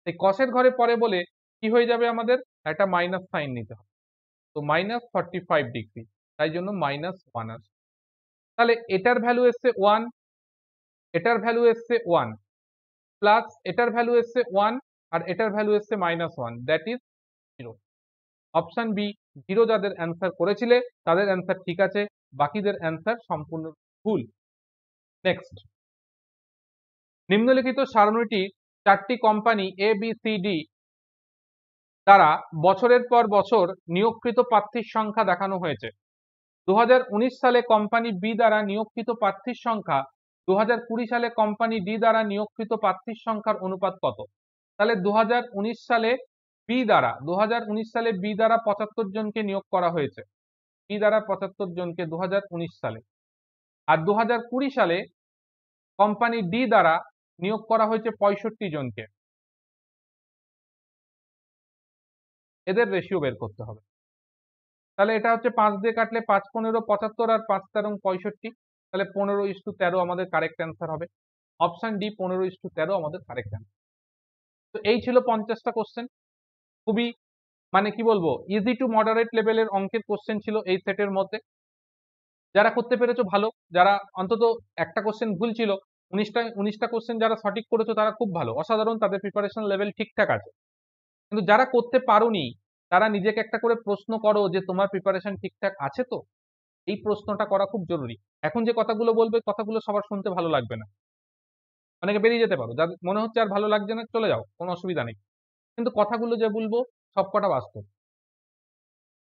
এই কসের ঘরে পড়ে বলে কি হয়ে যাবে? আমাদের একটা মাইনাস সাইন নিতে হবে। তো -45 ডিগ্রি, তাই জন্য -1 আসবে। তাহলে এটার ভ্যালু এসছে 1, এটার ভ্যালু এসছে 1, প্লাস এটার ভ্যালু এসছে 1, আর এটার ভ্যালু এসছে -1, দ্যাট ইজ 0। অপশন বি, 0 যাদের অ্যান্সার করেছিলে তাদের অ্যান্সার ঠিক আছে, বাকিদের অ্যান্সার সম্পূর্ণ ভুল। নেক্সট, নিম্নলিখিত সারণীটি 4টি কোম্পানি ABCD দ্বারা বছরের পর বছর নিয়োগকৃত প্রার্থীর সংখ্যা দেখানো হয়েছে। 2019 সালে কোম্পানি বি দ্বারা নিয়োগকৃত প্রার্থীর সংখ্যা 2020 সালে কোম্পানি ডি দ্বারা নিয়োগকৃত প্রার্থীর সংখ্যার অনুপাত কত? তাহলে 2019 সালে বি দ্বারা 75 জনকে নিয়োগ করা হয়েছে, বি দ্বারা 75 জনকে 2019 সালে। আর 2020 সালে কোম্পানি ডি দ্বারা নিয়োগ করা হয়েছে 65 জনকে। এদের রেশিও বের করতে হবে। তাহলে এটা হচ্ছে 5 দিয়ে কাটলে 5 15 75 আর 5 13 65, তাহলে 15:13 আমাদের কারেক্ট অ্যান্সার হবে। অপশন ডি 15:13 আমাদের কারেক্ট অ্যান্সার। তো এই ছিল 50টা কোশ্চেন। খুবই মানে কি বলবো, ইজি টু মডারেট লেভেলের অঙ্কের কোশ্চেন ছিল এই সেটের মধ্যে। যারা করতে পেরেছো ভালো, যারা অন্তত একটা কোশ্চেন ভুল ছিল, 19টা কোশ্চেন যারা সঠিক করেছো তারা খুব ভালো, অসাধারণ, তাদের প্রিপারেশন লেভেল ঠিকঠাক আছে। কিন্তু যারা করতে পারোনি তারা নিজেকে একটা করে প্রশ্ন করো যে তোমার প্রিপারেশন ঠিকঠাক আছে তো। এই প্রশ্নটা করা খুব জরুরি। এখন যে কথাগুলো বলবে কথাগুলো সবার শুনতে ভালো লাগবে না, অনেকে বেরিয়ে যেতে পারো, যাদের মনে হচ্ছে আর ভালো লাগছে না চলে যাও, কোনো অসুবিধা নেই। কিন্তু কথাগুলো যে বলবো সবকটা বাস্তব।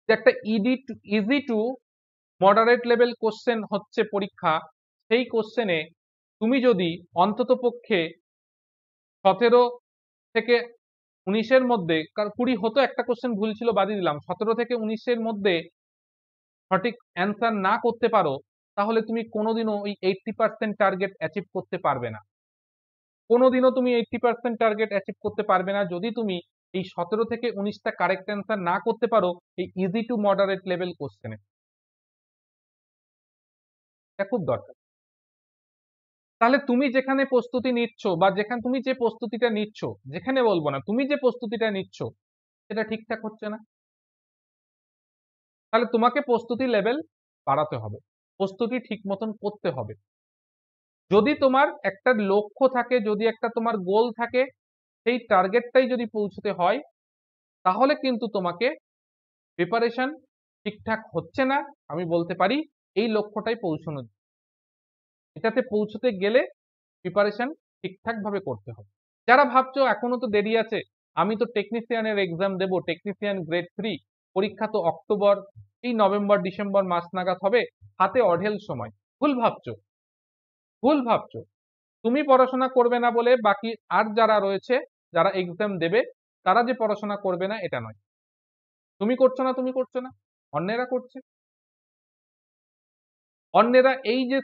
যে একটা easy to moderate level question হচ্ছে পরীক্ষা, সেই কোশ্চেনে তুমি যদি অন্তত পক্ষে 17 থেকে 19-এর মধ্যে, কারণ 20 হতো, একটা কোশ্চেন ভুল ছিল বাদই দিলাম, 17 থেকে 19-এর মধ্যে সঠিক অ্যান্সার না করতে পারো, তাহলে তুমি কোনোদিনও ওই 80% টার্গেট অ্যাচিভ করতে পারবে না। কোনোদিনও তুমি 80% টার্গেট অ্যাচিভ করতে পারবে না যদি তুমি এই 17 থেকে 19টা কারেক্ট অ্যান্সার না করতে পারো এই ইজি টু মডারেট লেভেল কোশ্চেনে। এটা খুব দরকার। তাহলে তুমি যেখানে প্রস্তুতি নিচ্ছ বা যেখানে তুমি যে প্রস্তুতিটা নিচ্ছ, যেখানে বলবো না, তুমি যে প্রস্তুতিটা নিচ্ছ সেটা ঠিকঠাক হচ্ছে না, তাহলে তোমাকে প্রস্তুতি লেভেল বাড়াতে হবে, প্রস্তুতি ঠিক মতন করতে হবে। যদি তোমার একটা লক্ষ্য থাকে, যদি একটা তোমার গোল থাকে, সেই টার্গেটটাই যদি পৌঁছতে হয়, তাহলে কিন্তু তোমাকে প্রিপারেশন ঠিকঠাক হচ্ছে না আমি বলতে পারি, এই লক্ষ্যটাই পৌঁছানো। এটাতে পৌঁছতে গেলে প্রিপারেশন ঠিকঠাক ভাবে করতে হবে। যারা ভাবছো এখনো তো দেরি আছে, আমি তো টেকনিশিয়ানের এক্সাম দেবো, টেকনিশিয়ান গ্রেড 3 পরীক্ষা তো অক্টোবর, এই নভেম্বর ডিসেম্বর মাস নাগাদ হবে, হাতে অঢেল সময়, ভুল ভাবছো, ভুল ভাবছো। তুমি পড়াশোনা করবে না বলে বাকি আর যারা রয়েছে, যারা এক্সাম দেবে, তারা যে পড়াশোনা করবে না এটা নয়। তুমি করছো না, তুমি করছো না, অন্যেরা করছে। অন্যেরা এই যে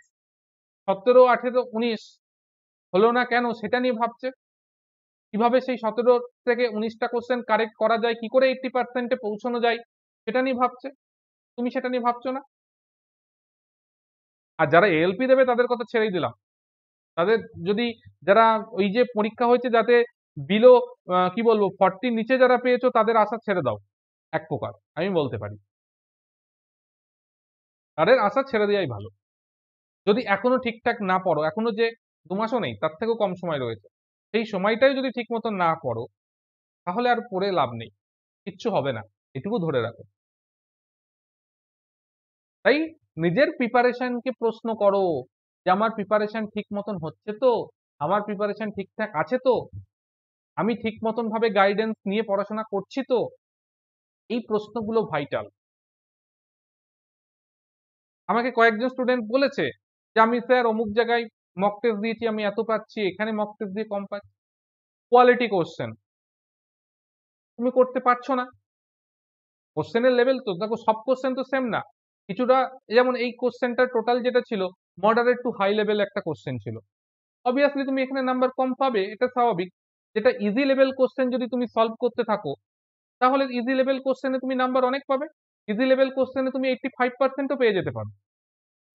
17 18 19 হলো না কেন সেটা নিয়ে ভাবছে, কিভাবে সেই 17 থেকে 19টা কোশ্চেন কারেক্ট করা যায়, কি করে 80%-এ পৌঁছানো যায় সেটা নিয়ে ভাবছে। তুমি সেটা নিয়ে ভাবছো না। আর যারা এএলপি দেবে তাদের কথা ছেড়েই দিলাম, তাদের যদি, যারা ওই যে পরীক্ষা হয়েছে যাতে বিলো কি বলবো 40 নিচে যারা পেয়েছো তাদের আশা ছেড়ে দাও, এক প্রকার আমি বলতে পারি, তাদের আশা ছেড়ে দেওয়াই ভালো। যদি এখনো ঠিকঠাক না পড়ো, এখনো যে 2 মাসও নেই, তার থেকেও কম সময় রয়েছে, সেই সময়টাই যদি ঠিক মতো না পড়ো, তাহলে আর পড়ে লাভ নেই, কিচ্ছু হবে না, এটুকু ধরে রাখো। তাই নিজের প্রিপারেশনকে প্রশ্ন করো যে আমার প্রিপারেশন ঠিক মতন হচ্ছে তো, আমার প্রিপারেশন ঠিকঠাক আছে তো, আমি ঠিক মতন ভাবে গাইডেন্স নিয়ে পড়াশোনা করছি তো। এই প্রশ্নগুলো ভাইটাল। আমাকে কয়েকজন স্টুডেন্ট বলেছে যে আমি স্যার অমুক জায়গায় মক টেস্ট দিয়েছি, আমি এত পাচ্ছি, এখানে মক টেস্ট দিয়ে কম পাচ্ছি। কোয়ালিটি কোশ্চেন তুমি করতে পারছো না, কোশ্চেনের লেভেল তো দেখো, সব কোশ্চেন তো সেম না, কিছুটা, যেমন এই কোশ্চেনটা টোটাল যেটা ছিল মডারেট টু হাই লেভেল একটা কোশ্চেন ছিল, অবভিয়াসলি তুমি এখানে নাম্বার কম পাবে, এটা স্বাভাবিক। যেটা ইজি লেভেল কোশ্চেন যদি তুমি সলভ করতে থাকো, তাহলে ইজি লেভেল কোশ্চেনে তুমি নাম্বার অনেক পাবে, ইজি লেভেল কোশ্চেনে তুমি 85%ও পেয়ে যেতে পারো।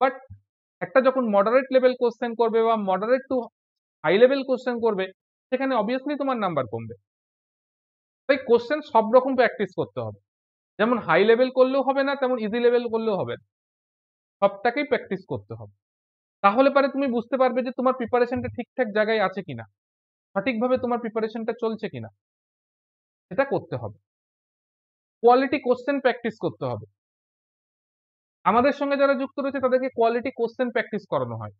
বাট একটা যখন মডারেট লেভেল কোশ্চেন করবে বা moderate to high level question করবে, সেখানে অবভিয়াসলি তোমার নাম্বার কমবে। তাই কোশ্চেন সব রকম প্র্যাকটিস করতে হবে, যেমন হাই লেভেল করলেও হবে না, তেমন ইজি লেভেল করলেও হবে না, সবটাকেই প্র্যাকটিস করতে হবে। তাহলে পারে তুমি বুঝতে পারবে যে তোমার প্রিপারেশনটা ঠিকঠাক জায়গায় আছে কিনা, সঠিকভাবে তোমার প্রিপারেশনটা চলছে কিনা, সেটা করতে হবে। কোয়ালিটি কোশ্চেন প্র্যাকটিস করতে হবে। আমাদের সঙ্গে যারা যুক্ত রয়েছে তাদেরকে কোয়ালিটি কোশ্চেন প্র্যাকটিস করানো হয়,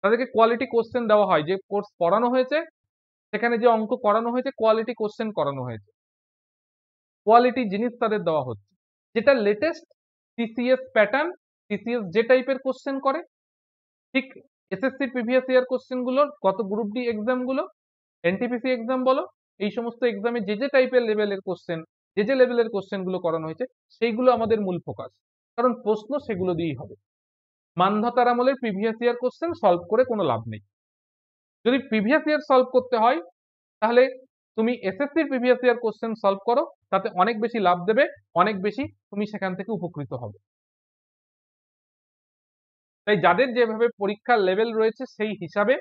তাদেরকে কোয়ালিটি কোশ্চেন দেওয়া হয়, যে কোর্স পড়ানো হয়েছে সেখানে যে অঙ্ক করানো হয়েছে কোয়ালিটি কোশ্চেন করানো হয়েছে, কোয়ালিটি জিনিস তাদের দেওয়া হচ্ছে, যেটা লেটেস্ট টিসিএস প্যাটার্ন, টিসিএস যে টাইপের কোশ্চেন করে, ঠিক এসএসসি প্রিভিয়াস ইয়ার কোশ্চেন গুলো, গত গ্রুপ ডি এক্সাম গুলো, এনটিপিসি এক্সাম বলো, এই সমস্ত এক্সামে যে যে টাইপের লেভেলের কোশ্চেন, যে যে লেভেলের কোশ্চেন গুলো করানো হয়েছে, সেইগুলো আমাদের মূল ফোকাস, কারণ প্রশ্ন সেগুলো দিয়েই হবে। মান্ধাতার আমলের প্রিভিয়াস ইয়ার কোশ্চেন সলভ করে কোনো লাভ নেই। যদি প্রিভিয়াস ইয়ার সলভ করতে হয় তাহলে তুমি এসএসসির প্রিভিয়াস ইয়ার কোশ্চেন সলভ করো, তাতে অনেক বেশি লাভ দেবে, অনেক বেশি তুমি সেখান থেকে উপকৃত হবে। তাই যাদের যেভাবে পরীক্ষার লেভেল রয়েছে সেই হিসাবে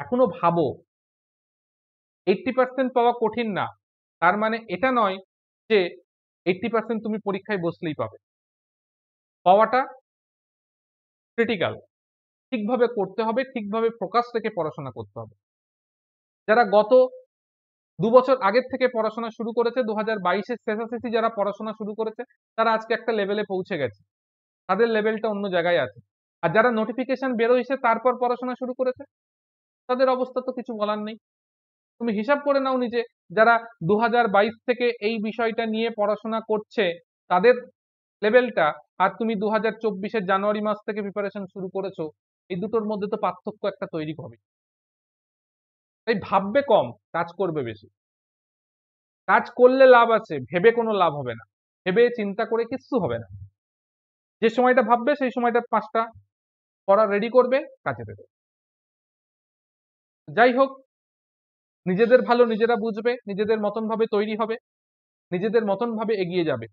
এখনো ভাবো 80% পাওয়া কঠিন না, তার মানে এটা নয় যে 80% তুমি পরীক্ষায় বসলেই পাবে। পাওয়াটা ক্রিটিক্যাল, ঠিকভাবে করতে হবে, ঠিকভাবে ফোকাস রেখে পড়াশোনা করতে হবে। যারা গত 2 বছর আগের থেকে পড়াশোনা শুরু করেছে, 2022-এর শেষাশেষি যারা পড়াশোনা শুরু করেছে, তারা আজকে একটা লেভেলে পৌঁছে গেছে, তাদের লেভেলটা অন্য জায়গায় আছে। আর যারা নোটিফিকেশন বেরোইছে তারপর পড়াশোনা শুরু করেছে, তাদের অবস্থা তো কিছু বলার নেই। তুমি হিসাব করে নাও নিজে, যারা 2022 থেকে এই বিষয়টা নিয়ে পড়াশোনা করছে তাদের লেভেলটা, আর তুমি 2024-এর জানুয়ারি মাস থেকে প্রিপারেশন শুরু করেছো, এই দুটোর মধ্যে তো পার্থক্য একটা তৈরি হবে। তাই ভাববে কম, কাজ করবে বেশি। কাজ করলে লাভ আছে, ভেবে কোনো লাভ হবে না, ভেবে চিন্তা করে কিচ্ছু হবে না। যে সময়টা ভাববে সেই সময়টা 5টা পড়া রেডি করবে, কাজে দেবে। যাই হোক, নিজেদের ভালো নিজেরা বুঝবে, নিজেদের মতন ভাবে তৈরি হবে, নিজেদের মতন ভাবে এগিয়ে যাবে।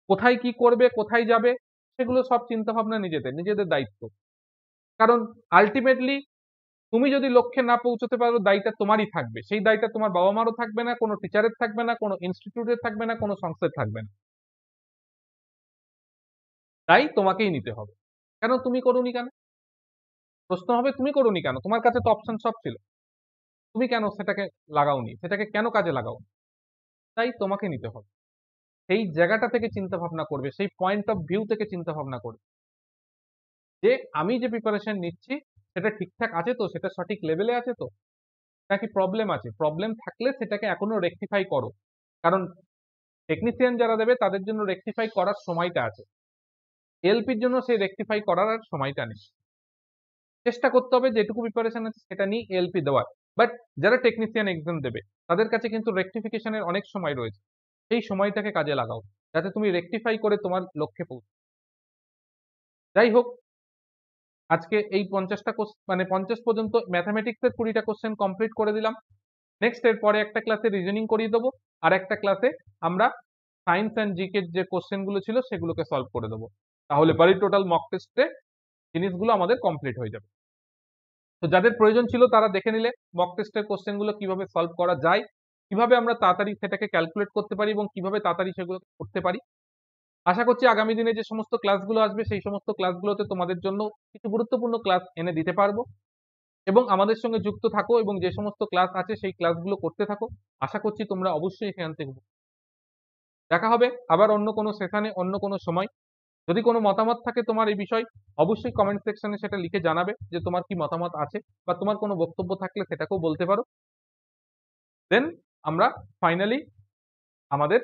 কোথায় কি করবে, কোথায় যাবে, সেগুলো সব চিন্তা ভাবনা নিজেদের, নিজেদের দায়িত্ব। কারণ আলটিমেটলি তুমি যদি লক্ষ্যে না পৌঁছতে পারো, দায়টা তোমারই থাকবে। সেই দায়টা তোমার বাবা মারও থাকবে না, কোনো টিচারের থাকবে না, কোনো ইনস্টিটিউটের থাকবে না, কোনো সংস্থার থাকবে না। তাই তোমাকেই নিতে হবে। কেন তুমি করোনি কেন? প্রশ্ন হবে তুমি করোনি কেন? তোমার কাছে তো অপশন সব ছিল। তুমি কেন সেটাকে লাগাওনি? সেটাকে কেন কাজে লাগাওনি? তাই তোমাকে নিতে হবে। সেই জায়গাটা থেকে চিন্তা ভাবনা করবে, সেই পয়েন্ট অফ ভিউ থেকে চিন্তা ভাবনা করবে যে আমি যে প্রিপারেশন নিচ্ছি সেটা ঠিকঠাক আছে তো, সেটা সঠিক লেভেলে আছে তো, নাকি প্রবলেম আছে? প্রবলেম থাকলে সেটাকে এখনো রেকটিফাই করো। কারণ টেকনিশিয়ান যারা দেবে তাদের জন্য রেকটিফাই করার সময়টা আছে, এলপির জন্য সেই রেকটিফাই করার আর সময়টা নেই। চেষ্টা করতে হবে যেটুকু প্রিপারেশন আছে সেটা নিয়ে এলপি দেওয়ার। বাট যারা টেকনিশিয়ান এক্সাম দেবে তাদের কাছে কিন্তু রেকটিফিকেশনের অনেক সময় রয়েছে, সেই সময়টাকে কাজে লাগাও যাতে তুমি রেকটিফাই করে তোমার লক্ষ্যে পৌঁছো। যাই হোক, আজকে এই 50টা মানে 50 পর্যন্ত ম্যাথামেটিক্সের 20টা কোশ্চেন কমপ্লিট করে দিলাম। নেক্সট এর পরে একটা ক্লাসে রিজনিং করিয়ে দেবো, আর একটা ক্লাসে আমরা সায়েন্স অ্যান্ড জিকে যে কোশ্চেন গুলো ছিল সেগুলোকে সলভ করে দেবো। তাহলে পরে টোটাল মক টেস্টে জিনিসগুলো আমাদের কমপ্লিট হয়ে যাবে। তো যাদের প্রয়োজন ছিল তারা দেখে নিলে মক টেস্টের কোশ্চেন গুলো কিভাবে সলভ করা যায়, কিভাবে আমরা তাড়াতাড়ি সেটাকে ক্যালকুলেট করতে পারি এবং কিভাবে তাড়াতাড়ি সেগুলো করতে পারি। আশা করছি আগামী দিনে যে সমস্ত ক্লাসগুলো আসবে সেই সমস্ত ক্লাসগুলোতে তোমাদের জন্য কিছু গুরুত্বপূর্ণ ক্লাস এনে দিতে পারবো, এবং আমাদের সঙ্গে যুক্ত থাকো এবং যে সমস্ত ক্লাস আছে সেই ক্লাসগুলো করতে থাকো। আশা করছি তোমরা অবশ্যই এখান থেকে দেখা হবে আবার অন্য কোনো সেশনে, অন্য কোনো সময়। যদি কোনো মতামত থাকে তোমার এই বিষয়, অবশ্যই কমেন্ট সেকশনে সেটা লিখে জানাবে যে তোমার কি মতামত আছে, বা তোমার কোনো বক্তব্য থাকলে সেটাকেও বলতে পারো। দেন আমরা ফাইনালি আমাদের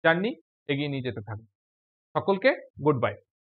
জার্নি এগিয়ে নিয়ে যেতে থাকবো। সকলকে গুড বাই।